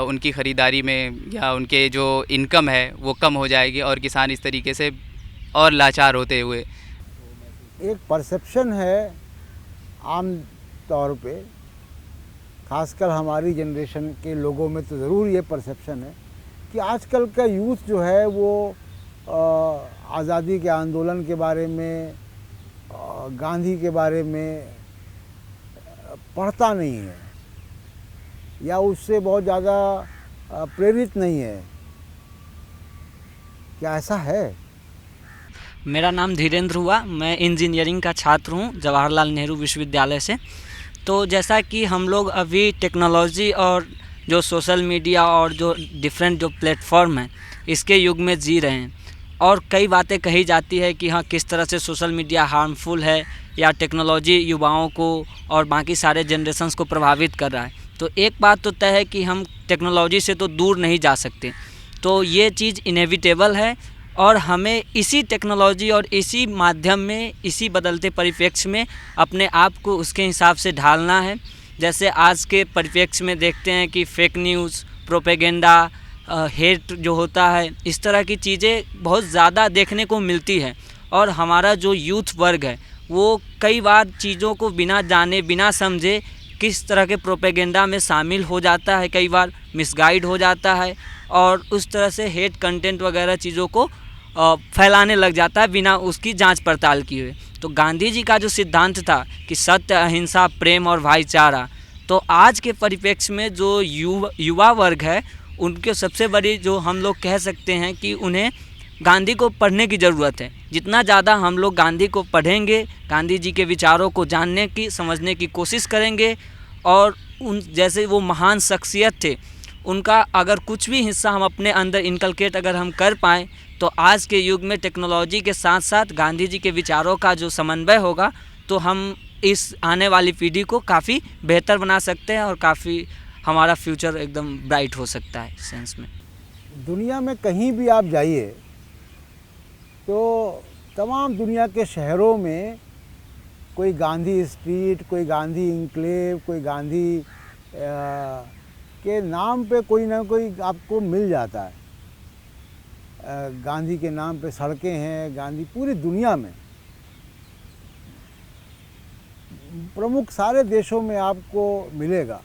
उनकी ख़रीदारी में या उनके जो इनकम है वो कम हो जाएगी और किसान इस तरीके से और लाचार होते हुए। एक परसेप्शन है आम तौर पे, खासकर हमारी जनरेशन के लोगों में तो ज़रूर ये परसेप्शन है कि आजकल का यूथ जो है वो आज़ादी के आंदोलन के बारे में, गांधी के बारे में पढ़ता नहीं है या उससे बहुत ज़्यादा प्रेरित नहीं है। क्या ऐसा है? मेरा नाम धीरेन्द्र हुआ, मैं इंजीनियरिंग का छात्र हूँ जवाहरलाल नेहरू विश्वविद्यालय से। तो जैसा कि हम लोग अभी टेक्नोलॉजी और जो सोशल मीडिया और जो डिफरेंट जो प्लेटफॉर्म हैं इसके युग में जी रहे हैं और कई बातें कही जाती है कि हाँ किस तरह से सोशल मीडिया हार्मफुल है या टेक्नोलॉजी युवाओं को और बाकी सारे जनरेशन्स को प्रभावित कर रहा है। तो एक बात तो तय है कि हम टेक्नोलॉजी से तो दूर नहीं जा सकते, तो ये चीज़ इनेविटेबल है और हमें इसी टेक्नोलॉजी और इसी माध्यम में, इसी बदलते परिप्रेक्ष्य में अपने आप को उसके हिसाब से ढालना है। जैसे आज के परिप्रेक्ष्य में देखते हैं कि फेक न्यूज़, प्रोपेगेंडा, हेट जो होता है, इस तरह की चीज़ें बहुत ज़्यादा देखने को मिलती है और हमारा जो यूथ वर्ग है वो कई बार चीज़ों को बिना जाने बिना समझे किस तरह के प्रोपेगेंडा में शामिल हो जाता है, कई बार मिसगाइड हो जाता है और उस तरह से हेट कंटेंट वगैरह चीज़ों को फैलाने लग जाता है बिना उसकी जांच पड़ताल किए। तो गांधी जी का जो सिद्धांत था कि सत्य, अहिंसा, प्रेम और भाईचारा, तो आज के परिप्रेक्ष्य में जो युवा वर्ग है उनके सबसे बड़ी जो हम लोग कह सकते हैं कि उन्हें गांधी को पढ़ने की ज़रूरत है। जितना ज़्यादा हम लोग गांधी को पढ़ेंगे, गांधी जी के विचारों को जानने की, समझने की कोशिश करेंगे और उन जैसे वो महान शख्सियत थे उनका अगर कुछ भी हिस्सा हम अपने अंदर इनकलकेट अगर हम कर पाएँ तो आज के युग में टेक्नोलॉजी के साथ साथ गांधी जी के विचारों का जो समन्वय होगा तो हम इस आने वाली पीढ़ी को काफ़ी बेहतर बना सकते हैं और काफ़ी हमारा फ्यूचर एकदम ब्राइट हो सकता है इस सेंस में। दुनिया में कहीं भी आप जाइए तो तमाम दुनिया के शहरों में कोई गांधी स्ट्रीट, कोई गांधी इंक्लेव, कोई गांधी के नाम पे कोई ना कोई आपको मिल जाता है। गांधी के नाम पे सड़कें हैं, गांधी पूरी दुनिया में प्रमुख सारे देशों में आपको मिलेगा।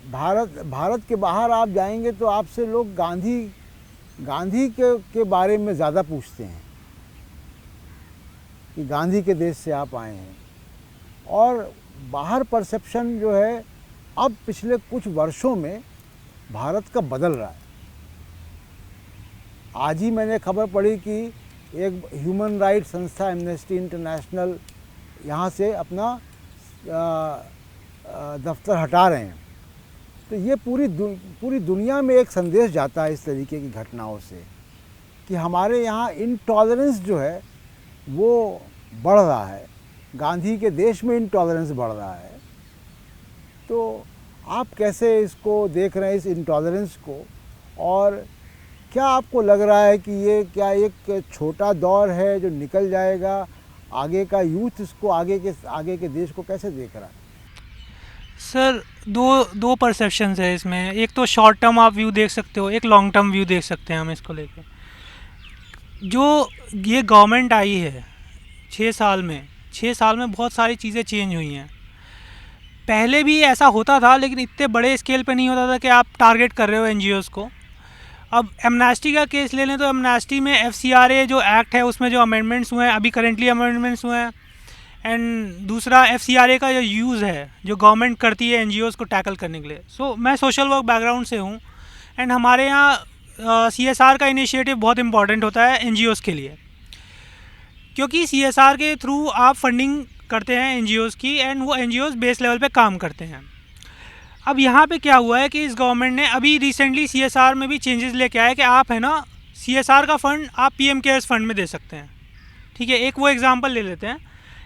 भारत के बाहर आप जाएंगे तो आपसे लोग गांधी के बारे में ज़्यादा पूछते हैं कि गांधी के देश से आप आए हैं। और बाहर परसेप्शन जो है अब पिछले कुछ वर्षों में भारत का बदल रहा है। आज ही मैंने खबर पढ़ी कि एक ह्यूमन राइट संस्था एमनेस्टी इंटरनेशनल यहाँ से अपना दफ्तर हटा रहे हैं। तो ये पूरी दुनिया में एक संदेश जाता है इस तरीके की घटनाओं से कि हमारे यहाँ इनटॉलरेंस जो है वो बढ़ रहा है, गांधी के देश में इनटॉलरेंस बढ़ रहा है। तो आप कैसे इसको देख रहे हैं, इस इनटॉलरेंस को, और क्या आपको लग रहा है कि ये क्या एक छोटा दौर है जो निकल जाएगा? आगे का यूथ इसको आगे के देश को कैसे देख रहा है? सर दो परसेप्शंस है इसमें। एक तो शॉर्ट टर्म आप व्यू देख सकते हो, एक लॉन्ग टर्म व्यू देख सकते हैं हम इसको लेकर। जो ये गवर्नमेंट आई है 6 साल में बहुत सारी चीज़ें चेंज हुई हैं। पहले भी ऐसा होता था लेकिन इतने बड़े स्केल पे नहीं होता था कि आप टारगेट कर रहे हो एनजीओज़ को। अब एमनेस्टी का केस ले लें तो एमनेस्टी में FCRA जो एक्ट है उसमें जो अमेंडमेंट्स हुए हैं, अभी करेंटली अमेंडमेंट्स हुए हैं, एंड दूसरा FCRA का जो यूज़ है जो गवर्नमेंट करती है एनजीओज़ को टैकल करने के लिए। मैं सोशल वर्क बैकग्राउंड से हूँ एंड हमारे यहाँ CSR का इनिशिएटिव बहुत इंपॉर्टेंट होता है एनजीओज़ के लिए, क्योंकि CSR के थ्रू आप फंडिंग करते हैं एनजीओज़ की एंड वो एनजीओज़ बेस लेवल पे काम करते हैं। अब यहाँ पे क्या हुआ है कि इस गवर्नमेंट ने अभी रिसेंटली CSR में भी चेंजेस लेके आए कि आप है ना CSR का फ़ंड आप PM केयर्स फंड में दे सकते हैं। ठीक है, एक वो एग्जांपल ले लेते हैं।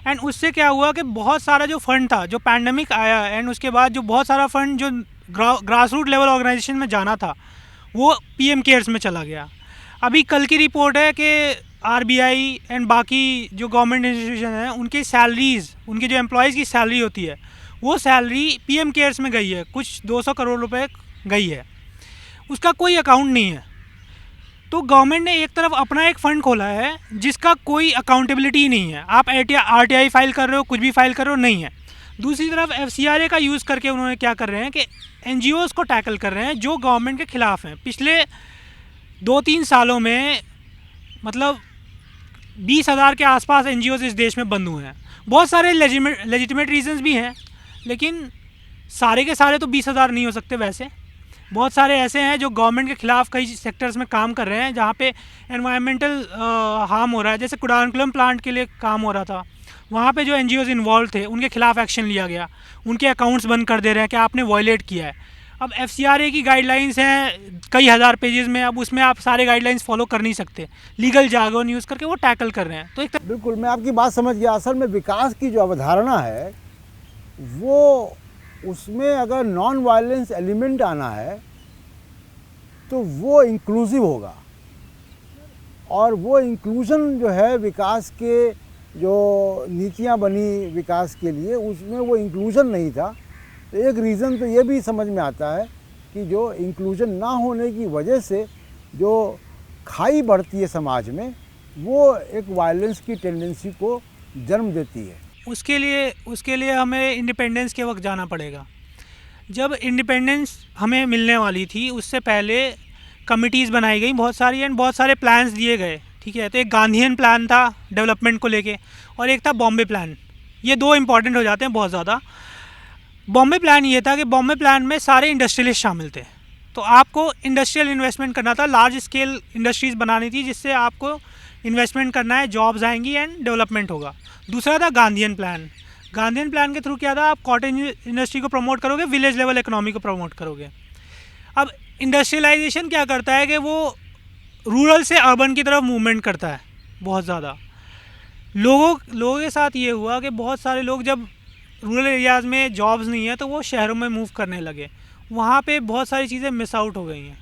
एंड उससे क्या हुआ कि बहुत सारा जो फंड था, जो पैंडमिक आया एंड उसके बाद जो बहुत सारा फंड जो ग्रास रूट लेवल ऑर्गेनाइजेशन में जाना था वो PM केयर्स में चला गया। अभी कल की रिपोर्ट है कि RBI एंड बाकी जो गवर्नमेंट इंस्टीट्यूशन हैं उनकी सैलरीज़, उनके जो एम्प्लॉयज़ की सैलरी होती है वो सैलरी PM केयर्स में गई है, कुछ 200 करोड़ रुपए गई है, उसका कोई अकाउंट नहीं है। तो गवर्नमेंट ने एक तरफ अपना एक फ़ंड खोला है जिसका कोई अकाउंटेबिलिटी नहीं है। आप RTI फाइल कर रहे हो, कुछ भी फाइल कर रहे हो, नहीं है। दूसरी तरफ FCRA का यूज़ करके उन्होंने क्या कर रहे हैं कि NGOs को टैकल कर रहे हैं जो गवर्नमेंट के ख़िलाफ़ हैं। पिछले 2-3 सालों में मतलब 20,000 के आसपास NGOs इस देश में बंद हुए हैं। बहुत सारे लेजिटिमेट रीजंस भी हैं, लेकिन सारे के सारे तो 20,000 नहीं हो सकते। वैसे बहुत सारे ऐसे हैं जो गवर्नमेंट के ख़िलाफ़ कई सेक्टर्स में काम कर रहे हैं जहाँ पे एनवायरमेंटल हार्म हो रहा है। जैसे कुडानकुलम प्लांट के लिए काम हो रहा था, वहाँ पे जो NGOs इन्वॉल्व थे उनके ख़िलाफ़ एक्शन लिया गया, उनके अकाउंट्स बंद कर दे रहे हैं कि आपने वॉयलेट किया है। अब FCRA की गाइडलाइंस हैं कई हज़ार पेजेस में, अब उसमें आप सारे गाइडलाइंस फॉलो कर नहीं सकते, लीगल जार्गन यूज़ करके वो टैकल कर रहे हैं। तो एक बिल्कुल मैं आपकी बात समझ गया। असल में विकास की जो अवधारणा है वो, उसमें अगर नॉन वायलेंस एलिमेंट आना है तो वो इंक्लूसिव होगा, और वो इंक्लूजन जो है विकास के जो नीतियाँ बनी विकास के लिए उसमें वो इंक्लूजन नहीं था। तो एक रीज़न तो ये भी समझ में आता है कि जो इंक्लूजन ना होने की वजह से जो खाई बढ़ती है समाज में वो एक वायलेंस की टेंडेंसी को जन्म देती है। उसके लिए हमें इंडिपेंडेंस के वक्त जाना पड़ेगा। जब इंडिपेंडेंस हमें मिलने वाली थी उससे पहले कमिटीज़ बनाई गई बहुत सारी एंड बहुत सारे प्लान्स दिए गए। ठीक है, तो एक गांधीयन प्लान था डेवलपमेंट को लेके और एक था बॉम्बे प्लान। ये दो इंपॉर्टेंट हो जाते हैं बहुत ज़्यादा। बॉम्बे प्लान ये था कि बॉम्बे प्लान में सारे इंडस्ट्रियलिस्ट शामिल थे, तो आपको इंडस्ट्रियल इन्वेस्टमेंट करना था, लार्ज स्केल इंडस्ट्रीज़ बनानी थी जिससे आपको इन्वेस्टमेंट करना है, जॉब्स आएंगी एंड डेवलपमेंट होगा। दूसरा था गांधीयन प्लान। गांधीयन प्लान के थ्रू क्या था, आप कॉटेज इंडस्ट्री को प्रमोट करोगे, विलेज लेवल इकोनॉमी को प्रमोट करोगे। अब इंडस्ट्रियलाइजेशन क्या करता है कि वो रूरल से अर्बन की तरफ मूवमेंट करता है बहुत ज़्यादा। लोगों के साथ ये हुआ कि बहुत सारे लोग जब रूरल एरियाज़ में जॉब्स नहीं है तो वो शहरों में मूव करने लगे, वहाँ पे बहुत सारी चीज़ें मिस आउट हो गई हैं।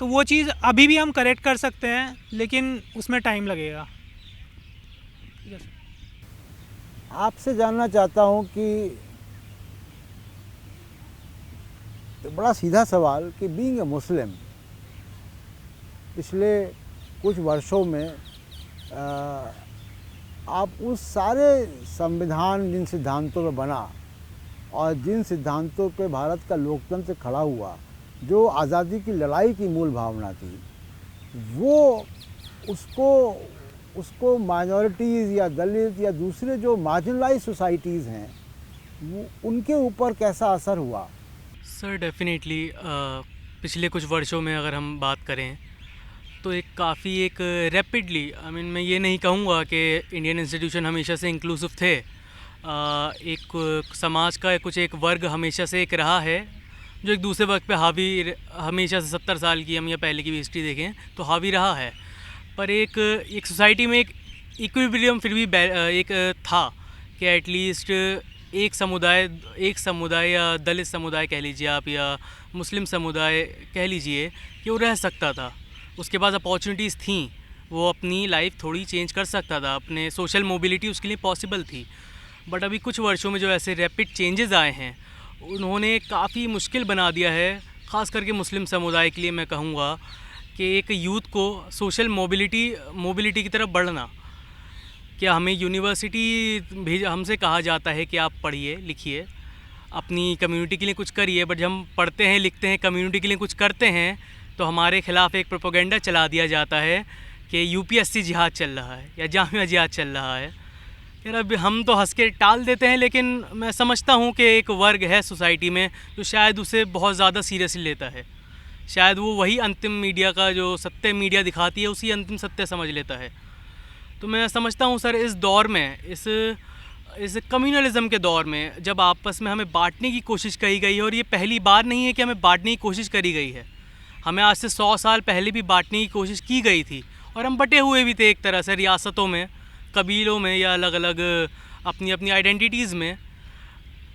तो वो चीज़ अभी भी हम करेक्ट कर सकते हैं, लेकिन उसमें टाइम लगेगा। आपसे जानना चाहता हूँ कि बड़ा सीधा सवाल कि बीइंग ए मुस्लिम पिछले कुछ वर्षों में आप उस सारे संविधान जिन सिद्धांतों पे बना और जिन सिद्धांतों पे भारत का लोकतंत्र खड़ा हुआ, जो आज़ादी की लड़ाई की मूल भावना थी, वो उसको माइनॉरिटीज़ या दलित या दूसरे जो मार्जिनलाइज सोसाइटीज़ हैं वो उनके ऊपर कैसा असर हुआ? सर डेफिनेटली पिछले कुछ वर्षों में अगर हम बात करें तो एक रैपिडली मैं ये नहीं कहूँगा कि इंडियन इंस्टीट्यूशन हमेशा से इंक्लूसिव थे। एक समाज का एक वर्ग हमेशा से एक रहा है जो एक दूसरे वर्ग पे हावी, हमेशा से 70 साल की हम या पहले की भी हिस्ट्री देखें तो हावी रहा है। पर एक सोसाइटी में एक इक्विलिब्रियम फिर भी एक था कि एटलीस्ट एक समुदाय या दलित समुदाय कह लीजिए आप या मुस्लिम समुदाय कह लीजिए कि वो रह सकता था, उसके पास अपॉर्चुनिटीज़ थी, वो अपनी लाइफ थोड़ी चेंज कर सकता था, अपने सोशल मोबिलिटी उसके लिए पॉसिबल थी। बट अभी कुछ वर्षों में जो ऐसे रैपिड चेंजेस आए हैं उन्होंने काफ़ी मुश्किल बना दिया है, ख़ास करके मुस्लिम समुदाय के लिए मैं कहूँगा कि एक यूथ को सोशल मोबिलिटी की तरफ बढ़ना। क्या हमें यूनिवर्सिटी हमसे कहा जाता है कि आप पढ़िए लिखिए, अपनी कम्युनिटी के लिए कुछ करिए, बट जब हम पढ़ते हैं लिखते हैं कम्युनिटी के लिए कुछ करते हैं तो हमारे ख़िलाफ़ एक प्रोपेगेंडा चला दिया जाता है कि यूपीएससी जिहाद चल रहा है या जामिया जिहाद चल रहा है। यार अब हम तो हंस के टाल देते हैं, लेकिन मैं समझता हूँ कि एक वर्ग है सोसाइटी में जो शायद उसे बहुत ज़्यादा सीरियसली लेता है, शायद वो वही अंतिम मीडिया का जो सत्य मीडिया दिखाती है उसी अंतिम सत्य समझ लेता है। तो मैं समझता हूँ सर इस दौर में, इस कम्युनलिज़म के दौर में जब आपस में हमें बांटने की कोशिश करी गई है, और ये पहली बार नहीं है कि हमें बांटने की कोशिश करी गई है, हमें आज से 100 साल पहले भी बांटने की कोशिश की गई थी और हम बटे हुए भी थे एक तरह से रियासतों में, कबीलों में या अलग अलग अपनी अपनी आइडेंटिटीज़ में।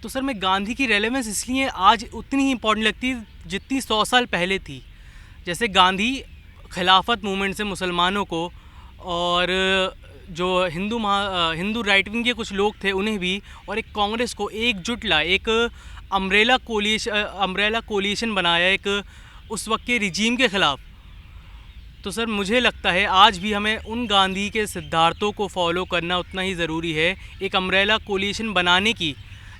तो सर मैं गांधी की रेलेवेंस इसलिए आज उतनी ही इम्पॉर्टेंट लगती जितनी 100 साल पहले थी। जैसे गांधी खिलाफत मूवमेंट से मुसलमानों को और जो हिंदू राइट विंग के कुछ लोग थे उन्हें भी, और एक कांग्रेस को एकजुट ला, एक अम्ब्रेला कोलिशन बनाया एक उस वक्त के रिजीम के ख़िलाफ़। तो सर मुझे लगता है आज भी हमें उन गांधी के सिद्धांतों को फॉलो करना उतना ही ज़रूरी है। एक अम्ब्रेला कोलिशन बनाने की,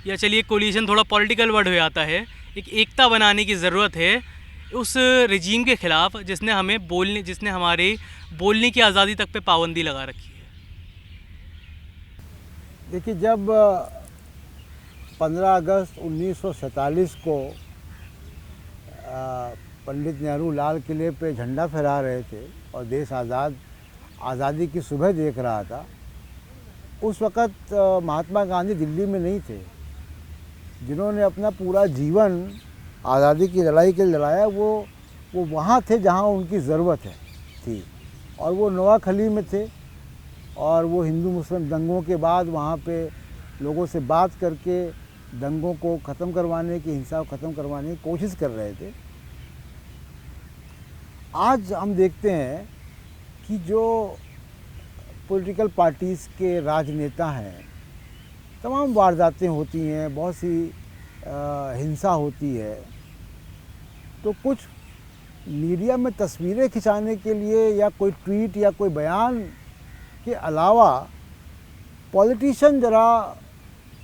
या चलिए कोलिशन थोड़ा पॉलिटिकल वर्ड हो जाता है, एक एकता बनाने की ज़रूरत है उस रिजीम के ख़िलाफ़ जिसने हमारे बोलने की आज़ादी तक पे पाबंदी लगा रखी है। देखिए, जब 15 अगस्त 1947 को पंडित नेहरू लाल किले पे झंडा फहरा रहे थे और देश आज़ादी की सुबह देख रहा था, उस वक़्त महात्मा गांधी दिल्ली में नहीं थे। जिन्होंने अपना पूरा जीवन आज़ादी की लड़ाई के लिए लड़ाया वो वहाँ थे जहाँ उनकी ज़रूरत थी, और वो नवाखली में थे, और वो हिंदू मुस्लिम दंगों के बाद वहाँ पे लोगों से बात करके दंगों को ख़त्म करवाने की, हिंसा को ख़त्म करवाने की कोशिश कर रहे थे। आज हम देखते हैं कि जो पॉलिटिकल पार्टीज़ के राजनेता हैं, तमाम वारदातें होती हैं, बहुत सी हिंसा होती है, तो कुछ मीडिया में तस्वीरें खिंचाने के लिए या कोई ट्वीट या कोई बयान के अलावा पॉलिटिशियन ज़रा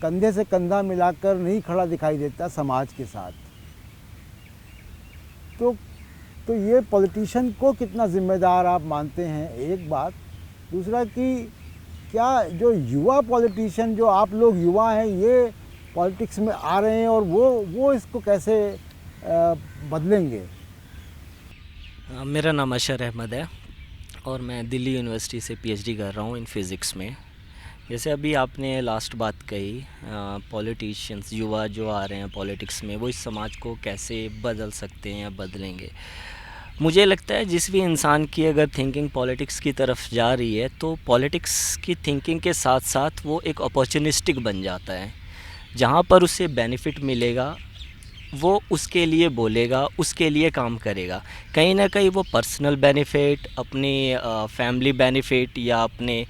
कंधे से कंधा मिलाकर नहीं खड़ा दिखाई देता समाज के साथ। तो ये पॉलिटिशियन को कितना ज़िम्मेदार आप मानते हैं, एक बात। दूसरा कि क्या जो युवा पॉलिटिशियन, जो आप लोग युवा हैं, ये पॉलिटिक्स में आ रहे हैं और वो इसको कैसे बदलेंगे? मेरा नाम अशर अहमद है और मैं दिल्ली यूनिवर्सिटी से पीएचडी कर रहा हूँ इन फिज़िक्स में। जैसे अभी आपने लास्ट बात कही, पॉलिटिशियंस, युवा जो आ रहे हैं पॉलिटिक्स में, वो इस समाज को कैसे बदल सकते हैं या बदलेंगे। मुझे लगता है जिस भी इंसान की अगर थिंकिंग पॉलिटिक्स की तरफ जा रही है तो पॉलिटिक्स की थिंकिंग के साथ साथ वो एक अपॉर्चुनिस्टिक बन जाता है। जहाँ पर उसे बेनिफिट मिलेगा वो उसके लिए बोलेगा, उसके लिए काम करेगा। कहीं ना कहीं वो पर्सनल बेनिफिट, अपनी फैमिली बेनिफिट या अपने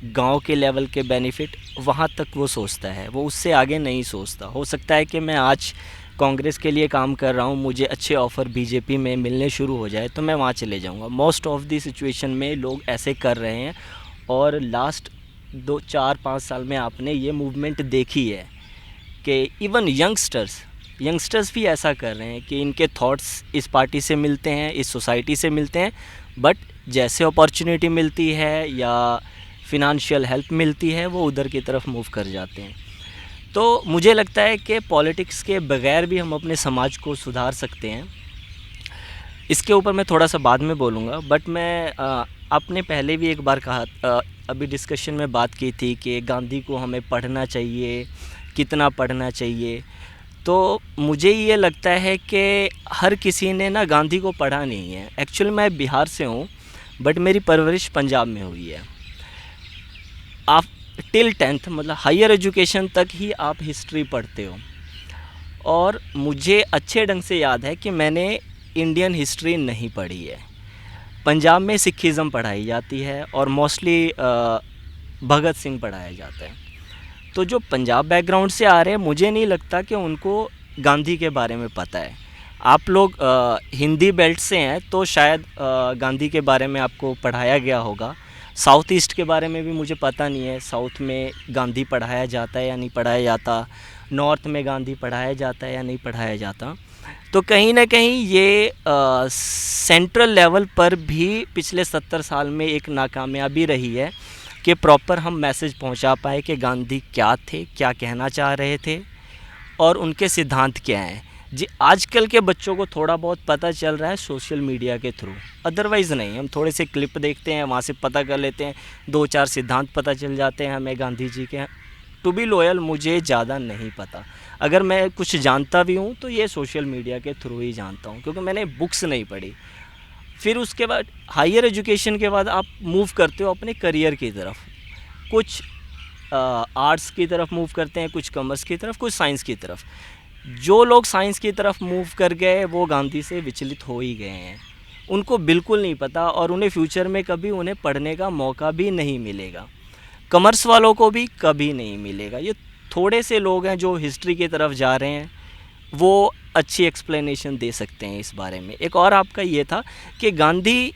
गांव के लेवल के बेनिफिट वहाँ तक वो सोचता है, वो उससे आगे नहीं सोचता। हो सकता है कि मैं आज कांग्रेस के लिए काम कर रहा हूँ, मुझे अच्छे ऑफ़र बीजेपी में मिलने शुरू हो जाए तो मैं वहाँ चले जाऊँगा। मोस्ट ऑफ़ दी सिचुएशन में लोग ऐसे कर रहे हैं और लास्ट 2-4-5 साल में आपने ये मूवमेंट देखी है कि इवन यंगस्टर्स भी ऐसा कर रहे हैं कि इनके थॉट्स इस पार्टी से मिलते हैं, इस सोसाइटी से मिलते हैं, बट जैसे अपॉर्चुनिटी मिलती है या फिनंशियल हेल्प मिलती है वो उधर की तरफ मूव कर जाते हैं। तो मुझे लगता है कि पॉलिटिक्स के बगैर भी हम अपने समाज को सुधार सकते हैं। इसके ऊपर मैं थोड़ा सा बाद में बोलूँगा, बट मैं आपने पहले भी एक बार कहा, अभी डिस्कशन में बात की थी कि गांधी को हमें पढ़ना चाहिए, कितना पढ़ना चाहिए। तो मुझे ये लगता है कि हर किसी ने ना गांधी को पढ़ा नहीं है। एक्चुअली मैं बिहार से हूँ बट मेरी परवरिश पंजाब में हुई है। आप टिल 10th मतलब हायर एजुकेशन तक ही आप हिस्ट्री पढ़ते हो, और मुझे अच्छे ढंग से याद है कि मैंने इंडियन हिस्ट्री नहीं पढ़ी है। पंजाब में सिखिज़म पढ़ाई जाती है और मोस्टली भगत सिंह पढ़ाया जाता है। तो जो पंजाब बैकग्राउंड से आ रहे हैं मुझे नहीं लगता कि उनको गांधी के बारे में पता है। आप लोग हिंदी बेल्ट से हैं तो शायद गांधी के बारे में आपको पढ़ाया गया होगा। साउथ ईस्ट के बारे में भी मुझे पता नहीं है, साउथ में गांधी पढ़ाया जाता है या नहीं पढ़ाया जाता, नॉर्थ में गांधी पढ़ाया जाता है या नहीं पढ़ाया जाता। तो कहीं ना कहीं ये सेंट्रल लेवल पर भी पिछले 70 साल में एक नाकामयाबी रही है कि प्रॉपर हम मैसेज पहुंचा पाए कि गांधी क्या थे, क्या कहना चाह रहे थे और उनके सिद्धांत क्या हैं। जी आजकल के बच्चों को थोड़ा बहुत पता चल रहा है सोशल मीडिया के थ्रू, अदरवाइज़ नहीं। हम थोड़े से क्लिप देखते हैं, वहाँ से पता कर लेते हैं, 2-4 सिद्धांत पता चल जाते हैं हमें गांधी जी के। टू बी लॉयल मुझे ज़्यादा नहीं पता, अगर मैं कुछ जानता भी हूँ तो ये सोशल मीडिया के थ्रू ही जानता हूँ, क्योंकि मैंने बुक्स नहीं पढ़ी। फिर उसके बाद हायर एजुकेशन के बाद आप मूव करते हो अपने करियर की तरफ, कुछ आर्ट्स की तरफ मूव करते हैं, कुछ कॉमर्स की तरफ, कुछ साइंस की तरफ। जो लोग साइंस की तरफ मूव कर गए वो गांधी से विचलित हो ही गए हैं, उनको बिल्कुल नहीं पता और उन्हें फ्यूचर में कभी उन्हें पढ़ने का मौका भी नहीं मिलेगा। कॉमर्स वालों को भी कभी नहीं मिलेगा। ये थोड़े से लोग हैं जो हिस्ट्री की तरफ जा रहे हैं, वो अच्छी एक्सप्लेनेशन दे सकते हैं इस बारे में। एक और आपका ये था कि गांधी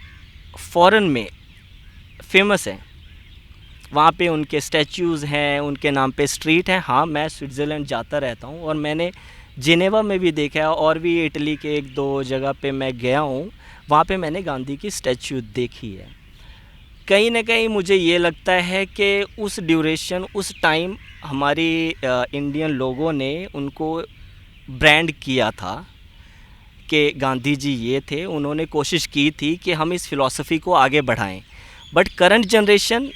फॉरेन में फेमस है, वहाँ पे उनके स्टैच्यूज़ हैं, उनके नाम पे स्ट्रीट हैं। हाँ, मैं स्विट्ज़रलैंड जाता रहता हूँ और मैंने जिनेवा में भी देखा है और भी इटली के 1-2 जगह पे मैं गया हूँ, वहाँ पे मैंने गांधी की स्टैच्यू देखी है। कहीं ना कहीं मुझे ये लगता है कि उस ड्यूरेशन, उस टाइम हमारी इंडियन लोगों ने उनको ब्रांड किया था कि गांधी जी ये थे, उन्होंने कोशिश की थी कि हम इस फ़िलॉसफी को आगे बढ़ाएं, बट करंट जनरेशन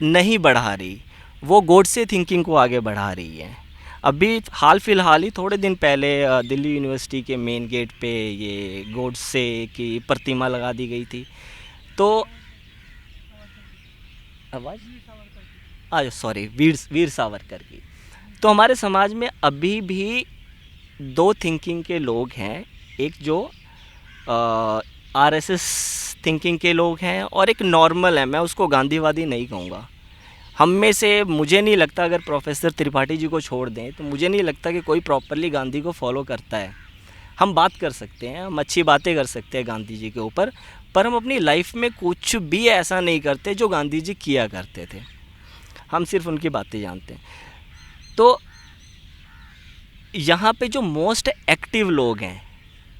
नहीं बढ़ा रही, वो गॉडसे थिंकिंग को आगे बढ़ा रही है। अभी हाल फिलहाल ही थोड़े दिन पहले दिल्ली यूनिवर्सिटी के मेन गेट पे ये गॉडसे की प्रतिमा लगा दी गई थी। तो वीर सावरकर की। तो हमारे समाज में अभी भी 2 थिंकिंग के लोग हैं, एक जो आरएसएस थिंकिंग के लोग हैं और एक नॉर्मल है। मैं उसको गांधीवादी नहीं कहूँगा। हम में से मुझे नहीं लगता, अगर प्रोफेसर त्रिपाठी जी को छोड़ दें तो मुझे नहीं लगता कि कोई प्रॉपरली गांधी को फॉलो करता है। हम बात कर सकते हैं, हम अच्छी बातें कर सकते हैं गांधी जी के ऊपर, पर हम अपनी लाइफ में कुछ भी ऐसा नहीं करते जो गांधी जी किया करते थे। हम सिर्फ उनकी बातें जानते हैं। तो यहाँ पे जो मोस्ट एक्टिव लोग हैं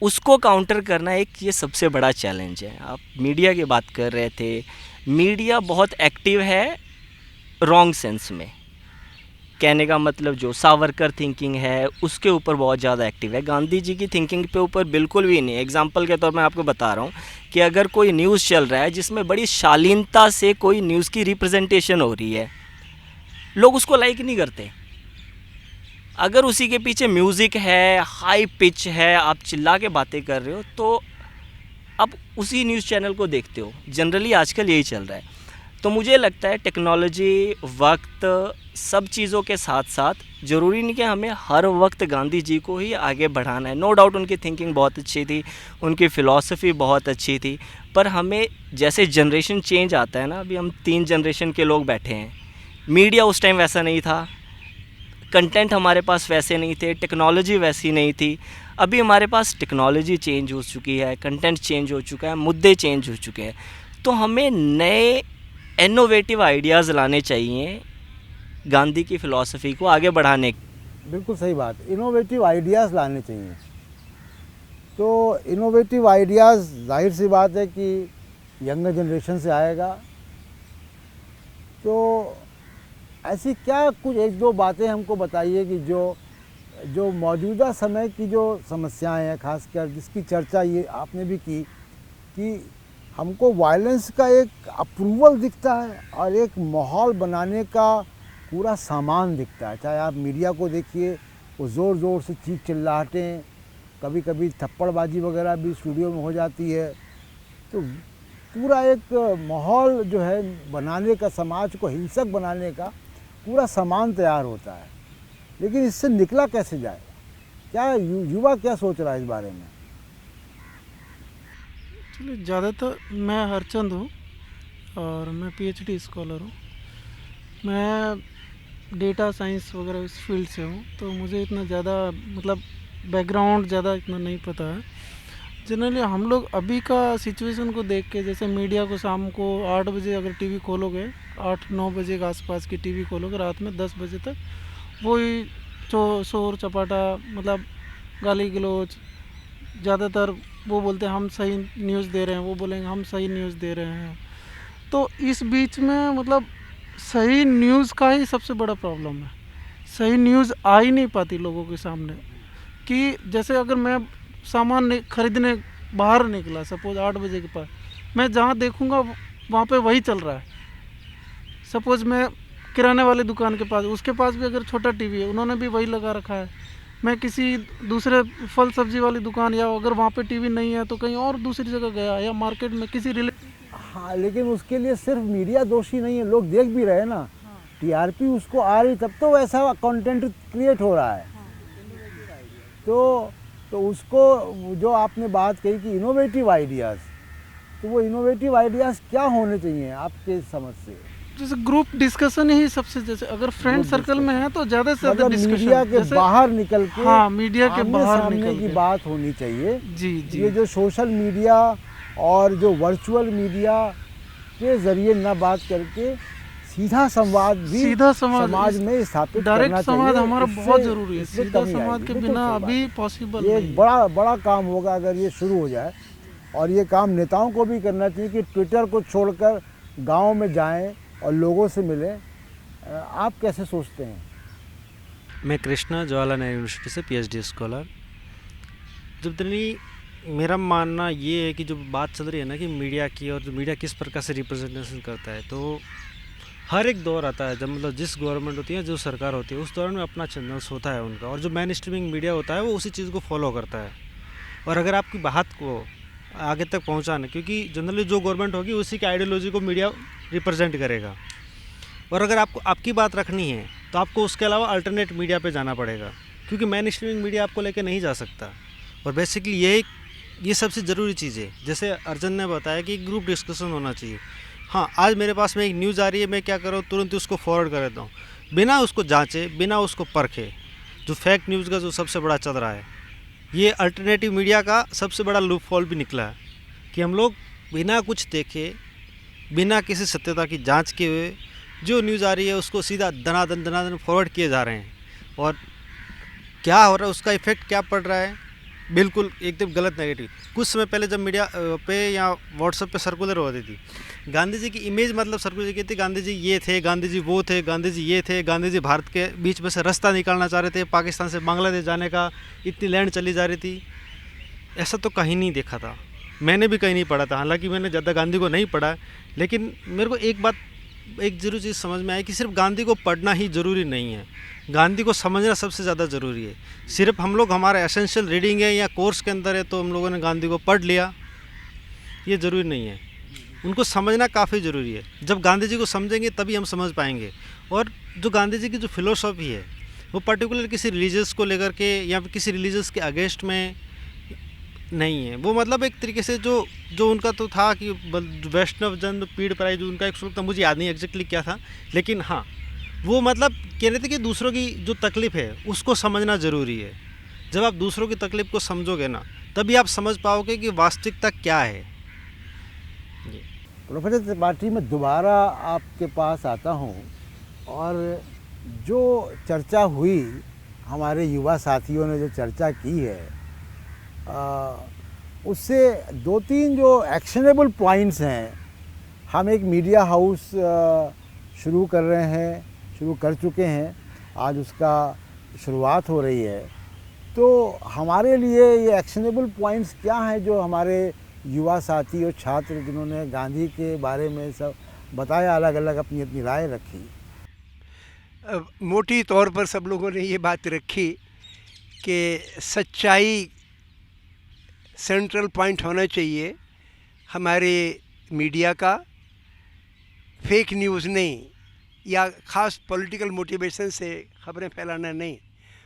उसको काउंटर करना एक ये सबसे बड़ा चैलेंज है। आप मीडिया की बात कर रहे थे, मीडिया बहुत एक्टिव है रॉन्ग सेंस में। कहने का मतलब जो सावरकर थिंकिंग है उसके ऊपर बहुत ज़्यादा एक्टिव है, गांधी जी की थिंकिंग पे ऊपर बिल्कुल भी नहीं। एग्जांपल के तौर पर मैं आपको बता रहा हूँ कि अगर कोई न्यूज़ चल रहा है जिसमें बड़ी शालीनता से कोई न्यूज़ की रिप्रेजेंटेशन हो रही है, लोग उसको लाइक नहीं करते। अगर उसी के पीछे म्यूज़िक है, हाई पिच है, आप चिल्ला के बातें कर रहे हो, तो आप उसी न्यूज़ चैनल को देखते हो। जनरली आजकल यही चल रहा है। तो मुझे लगता है टेक्नोलॉजी, वक्त, सब चीज़ों के साथ साथ ज़रूरी नहीं कि हमें हर वक्त गांधी जी को ही आगे बढ़ाना है। नो डाउट उनकी थिंकिंग बहुत अच्छी थी, उनकी फ़िलॉसफी बहुत अच्छी थी, पर हमें जैसे जनरेशन चेंज आता है ना, अभी हम 3 जनरेशन के लोग बैठे हैं, मीडिया उस टाइम वैसा नहीं था, कंटेंट हमारे पास वैसे नहीं थे, टेक्नोलॉजी वैसी नहीं थी। अभी हमारे पास टेक्नोलॉजी चेंज हो चुकी है, कंटेंट चेंज हो चुका है, मुद्दे चेंज हो चुके हैं। तो हमें नए इनोवेटिव आइडियाज़ लाने चाहिए गांधी की फ़िलॉसफी को आगे बढ़ाने। बिल्कुल सही बात, इनोवेटिव आइडियाज़ लाने चाहिए। तो इनोवेटिव आइडियाज़ ज़ाहिर सी बात है कि यंगर जनरेशन से आएगा। तो ऐसी क्या कुछ 1-2 बातें हमको बताइए कि जो मौजूदा समय की जो समस्याएं हैं, खासकर जिसकी चर्चा ये आपने भी की कि हमको वायलेंस का एक अप्रूवल दिखता है और एक माहौल बनाने का पूरा सामान दिखता है। चाहे आप मीडिया को देखिए, वो ज़ोर ज़ोर से चीख चिल्लाहटें, कभी कभी थप्पड़बाजी वगैरह भी स्टूडियो में हो जाती है। तो पूरा एक माहौल जो है बनाने का, समाज को हिंसक बनाने का पूरा सामान तैयार होता है। लेकिन इससे निकला कैसे जाए? क्या युवा क्या सोच रहा है इस बारे में? चलिए, ज़्यादातर मैं हरचंद हूँ और मैं पीएचडी स्कॉलर हूँ। मैं डेटा साइंस वगैरह इस फील्ड से हूँ, तो मुझे इतना ज़्यादा मतलब बैकग्राउंड ज़्यादा इतना नहीं पता है। जनरली हम लोग अभी का सिचुएशन को देख के, जैसे मीडिया को शाम को 8 बजे अगर टीवी खोलोगे, 8-9 बजे के आसपास की टीवी खोलोगे, रात में 10 बजे तक वही शोर चपाटा, मतलब गाली गलौज, ज़्यादातर वो बोलते हैं हम सही न्यूज़ दे रहे हैं, वो बोलेंगे हम सही न्यूज़ दे रहे हैं। तो इस बीच में मतलब सही न्यूज़ का ही सबसे बड़ा प्रॉब्लम है। सही न्यूज़ आ ही नहीं पाती लोगों के सामने। कि जैसे अगर मैं सामान खरीदने बाहर निकला, सपोज़ 8 बजे के पास, मैं जहाँ देखूँगा वहाँ पे वही चल रहा है। सपोज़ मैं किराने वाले दुकान के पास, उसके पास भी अगर छोटा टीवी है, उन्होंने भी वही लगा रखा है। मैं किसी दूसरे फल सब्जी वाली दुकान, या अगर वहाँ पे टीवी नहीं है तो कहीं और दूसरी जगह गया, या मार्केट में किसी रिलेटिव। हाँ, लेकिन उसके लिए सिर्फ मीडिया दोषी नहीं है, लोग देख भी रहे हैं ना। टीआरपी उसको आ रही, तब तो वैसा कंटेंट क्रिएट हो रहा है। तो उसको जो आपने बात कही कि इनोवेटिव आइडियाज़, तो वो इनोवेटिव आइडियाज़ क्या होने चाहिए आपके समझ से? जैसे ग्रुप डिस्कशन ही सबसे, जैसे अगर फ्रेंड सर्कल में है तो ज़्यादा से ज़्यादा डिस्कशन, मीडिया के बाहर निकल के, हाँ, मीडिया के बाहर निकल की बात होनी चाहिए। जी जी। ये जो सोशल मीडिया और जो वर्चुअल मीडिया के ज़रिए न बात करके सीधा संवाद भी समाज में स्थापित करना चाहिए। डायरेक्ट संवाद हमारा बहुत ज़रूरी है। सीधा संवाद के बिना अभी पॉसिबल नहीं। ये बड़ा काम होगा अगर ये शुरू हो जाए। और ये काम नेताओं को भी करना चाहिए कि ट्विटर को छोड़कर गांव में जाएं और लोगों से मिलें। आप कैसे सोचते हैं? मैं कृष्णा, जवाहरलाल नेहरू यूनिवर्सिटी से पीएचडी स्कॉलर। जनरली मेरा मानना ये है कि जो बात चल रही है ना कि मीडिया की, और जो मीडिया किस प्रकार से रिप्रेजेंटेशन करता है, तो हर एक दौर आता है जब मतलब जिस गवर्नमेंट होती है, जो सरकार होती है, उस दौर में अपना चैनल्स होता है उनका, और जो मेन स्ट्रीमिंग मीडिया होता है वो उसी चीज़ को फॉलो करता है। और अगर आपकी बात को आगे तक पहुंचाना, क्योंकि जनरली जो गवर्नमेंट होगी उसी की आइडियोलॉजी को मीडिया रिप्रेजेंट करेगा, और अगर आपको आपकी बात रखनी है तो आपको उसके अलावा अल्टरनेट मीडिया पे जाना पड़ेगा, क्योंकि मेन स्ट्रीमिंग मीडिया आपको लेके नहीं जा सकता। और बेसिकली ये सबसे ज़रूरी चीज़ है। जैसे अर्जुन ने बताया कि ग्रुप डिस्कशन होना चाहिए। हाँ, आज मेरे पास में एक न्यूज़ आ रही है, मैं क्या कर रहा हूँ, तुरंत उसको फॉरवर्ड कर देता हूँ, बिना उसको जांचे, बिना उसको परखे। जो फेक न्यूज़ का जो सबसे बड़ा चल रहा है, ये अल्टरनेटिव मीडिया का सबसे बड़ा लूप फॉल भी निकला है कि हम लोग बिना कुछ देखे, बिना किसी सत्यता की जांच किए हुए जो न्यूज़ आ रही है उसको सीधा दनादन फॉरवर्ड किए जा रहे हैं। और क्या हो रहा है, उसका इफेक्ट क्या पड़ रहा है, बिल्कुल एकदम गलत नेगेटिव। कुछ समय पहले जब मीडिया पे या व्हाट्सएप पे सर्कुलर होती थी, गांधी जी की इमेज मतलब सर्कुलर की थी, गांधी जी ये थे, गांधी जी वो थे, गांधी जी ये थे, गांधी जी भारत के बीच में से रास्ता निकालना चाह रहे थे, पाकिस्तान से बांग्लादेश जाने का, इतनी लैंड चली जा रही थी। ऐसा तो कहीं नहीं देखा था, मैंने भी कहीं नहीं पढ़ा था। हालांकि मैंने ज़्यादा गांधी को नहीं पढ़ा, लेकिन मेरे को एक ज़रूर चीज़ समझ में आई कि सिर्फ गांधी को पढ़ना ही ज़रूरी नहीं है, गांधी को समझना सबसे ज़्यादा ज़रूरी है। सिर्फ हम लोग हमारा एसेंशियल रीडिंग है या कोर्स के अंदर है तो हम लोगों ने गांधी को पढ़ लिया, ये ज़रूरी नहीं है। उनको समझना काफ़ी ज़रूरी है। जब गांधी जी को समझेंगे तभी हम समझ पाएंगे। और जो गांधी जी की जो फिलोसॉफी है वो पर्टिकुलर किसी रिलीजियस को लेकर के या फिर किसी रिलीजियस के अगेंस्ट में नहीं है। वो मतलब एक तरीके से जो उनका तो था कि वैष्णव जन पीड़ पर आई, जो उनका एक श्लोक था, मुझे याद नहीं एग्जैक्टली क्या था, लेकिन हाँ वो मतलब कह रहे थे कि दूसरों की जो तकलीफ़ है उसको समझना ज़रूरी है। जब आप दूसरों की तकलीफ़ को समझोगे ना तभी आप समझ पाओगे कि वास्तविकता क्या है। प्रोफेसर त्रिपाठी, मैं दोबारा आपके पास आता हूँ और जो चर्चा हुई, हमारे युवा साथियों ने जो चर्चा की है, उससे 2-3 जो एक्शनेबल पॉइंट्स हैं, हम एक मीडिया हाउस शुरू कर चुके हैं, आज उसका शुरुआत हो रही है। तो हमारे लिए ये एक्शनेबल पॉइंट्स क्या हैं जो हमारे युवा साथी और छात्र जिन्होंने गांधी के बारे में सब बताया, अलग अलग अपनी अपनी राय रखी? मोटी तौर पर सब लोगों ने ये बात रखी कि सच्चाई सेंट्रल पॉइंट होना चाहिए हमारे मीडिया का, फेक न्यूज़ नहीं, या ख़ास पॉलिटिकल मोटिवेशन से खबरें फैलाना नहीं।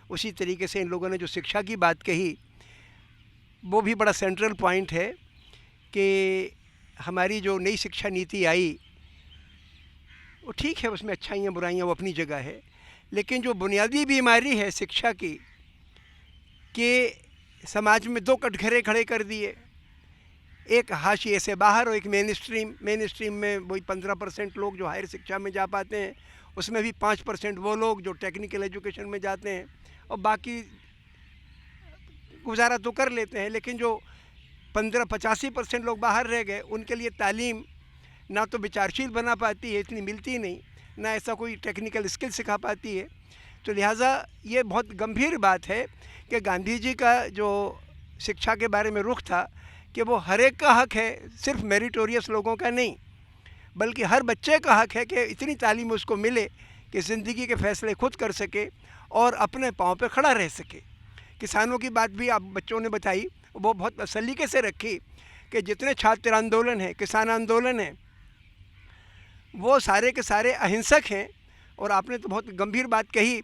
उसी तरीके से इन लोगों ने जो शिक्षा की बात कही वो भी बड़ा सेंट्रल पॉइंट है कि हमारी जो नई शिक्षा नीति आई वो ठीक है, उसमें अच्छाइयाँ बुराइयाँ वो अपनी जगह है, लेकिन जो बुनियादी बीमारी है शिक्षा की कि समाज में 2 कटघरे खड़े कर दिए, एक हाशिए से बाहर और एक मेन स्ट्रीम में वही 15% लोग जो हायर शिक्षा में जा पाते हैं, उसमें भी 5% वो लोग जो टेक्निकल एजुकेशन में जाते हैं, और बाकी गुजारा तो कर लेते हैं। लेकिन जो 85% लोग बाहर रह गए, उनके लिए तालीम ना तो विचारशील बना पाती है, इतनी मिलती नहीं, ना ऐसा कोई टेक्निकल स्किल सिखा पाती है। तो लिहाजा ये बहुत गंभीर बात है कि गांधी जी का जो शिक्षा के बारे में रुख था कि वो हर एक का हक है, सिर्फ मेरिटोरियस लोगों का नहीं, बल्कि हर बच्चे का हक है कि इतनी तालीम उसको मिले कि ज़िंदगी के फ़ैसले खुद कर सके और अपने पाँव पे खड़ा रह सके। किसानों की बात भी आप बच्चों ने बताई, वो बहुत सलीके से रखी कि जितने छात्र आंदोलन हैं, किसान आंदोलन हैं, वो सारे के सारे अहिंसक हैं। और आपने तो बहुत गंभीर बात कही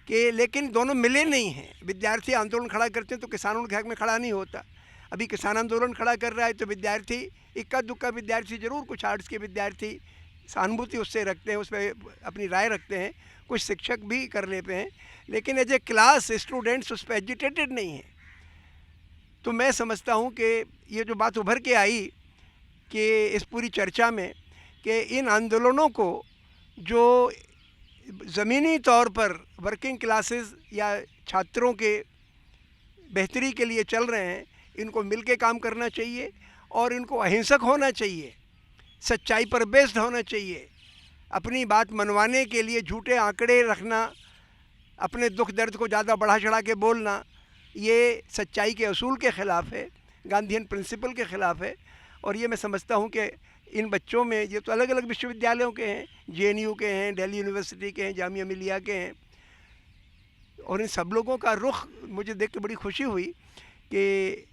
कि लेकिन दोनों मिले नहीं हैं। विद्यार्थी आंदोलन खड़ा करते हैं तो किसानों के हक में खड़ा नहीं होता। अभी किसान आंदोलन खड़ा कर रहा है तो विद्यार्थी, इक्का दुक्का विद्यार्थी ज़रूर, कुछ आर्ट्स के विद्यार्थी सहानुभूति उससे रखते हैं, उस पर अपनी राय रखते हैं, कुछ शिक्षक भी कर लेते हैं, लेकिन एज ए क्लास स्टूडेंट्स उस पर एजुटेटेड नहीं हैं। तो मैं समझता हूँ कि ये जो बात उभर के आई कि इस पूरी चर्चा में कि इन आंदोलनों को जो ज़मीनी तौर पर वर्किंग क्लासेस या छात्रों के बेहतरी के लिए चल रहे हैं, इनको मिल के काम करना चाहिए और इनको अहिंसक होना चाहिए, सच्चाई पर बेस्ड होना चाहिए। अपनी बात मनवाने के लिए झूठे आंकड़े रखना, अपने दुख दर्द को ज़्यादा बढ़ा चढ़ा के बोलना, ये सच्चाई के असूल के ख़िलाफ़ है, गांधीयन प्रिंसिपल के ख़िलाफ़ है। और ये मैं समझता हूँ कि इन बच्चों में, ये तो अलग अलग विश्वविद्यालयों के हैं, JNU के हैं, दिल्ली यूनिवर्सिटी के हैं, जामिया मिलिया के हैं, और इन सब लोगों का रुख मुझे देख के बड़ी खुशी हुई कि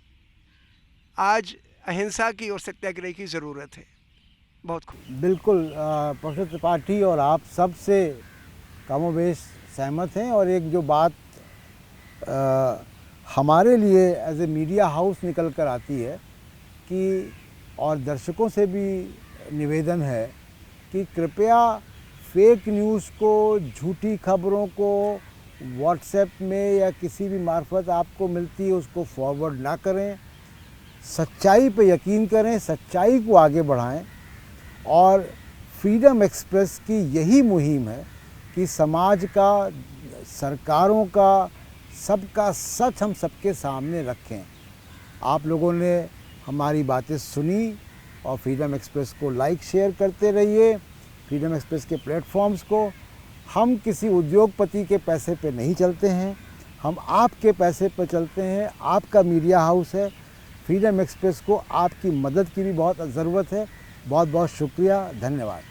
आज अहिंसा की और सत्याग्रह की ज़रूरत है। बहुत खूब। बिल्कुल प्रोफेसर त्रिपाठी और आप सब से कमोबेश सहमत हैं। और एक जो बात हमारे लिए एज ए मीडिया हाउस निकल कर आती है कि, और दर्शकों से भी निवेदन है कि कृपया फेक न्यूज़ को, झूठी खबरों को व्हाट्सएप में या किसी भी मार्फत आपको मिलती है उसको फॉरवर्ड ना करें, सच्चाई पे यकीन करें, सच्चाई को आगे बढ़ाएं। और फ्रीडम एक्सप्रेस की यही मुहिम है कि समाज का, सरकारों का, सबका सच हम सबके सामने रखें। आप लोगों ने हमारी बातें सुनी और फ्रीडम एक्सप्रेस को लाइक शेयर करते रहिए, फ्रीडम एक्सप्रेस के प्लेटफॉर्म्स को। हम किसी उद्योगपति के पैसे पे नहीं चलते हैं, हम आपके पैसे पर चलते हैं। आपका मीडिया हाउस है, फ्रीडम एक्सप्रेस को आपकी मदद की भी बहुत ज़रूरत है। बहुत बहुत शुक्रिया, धन्यवाद।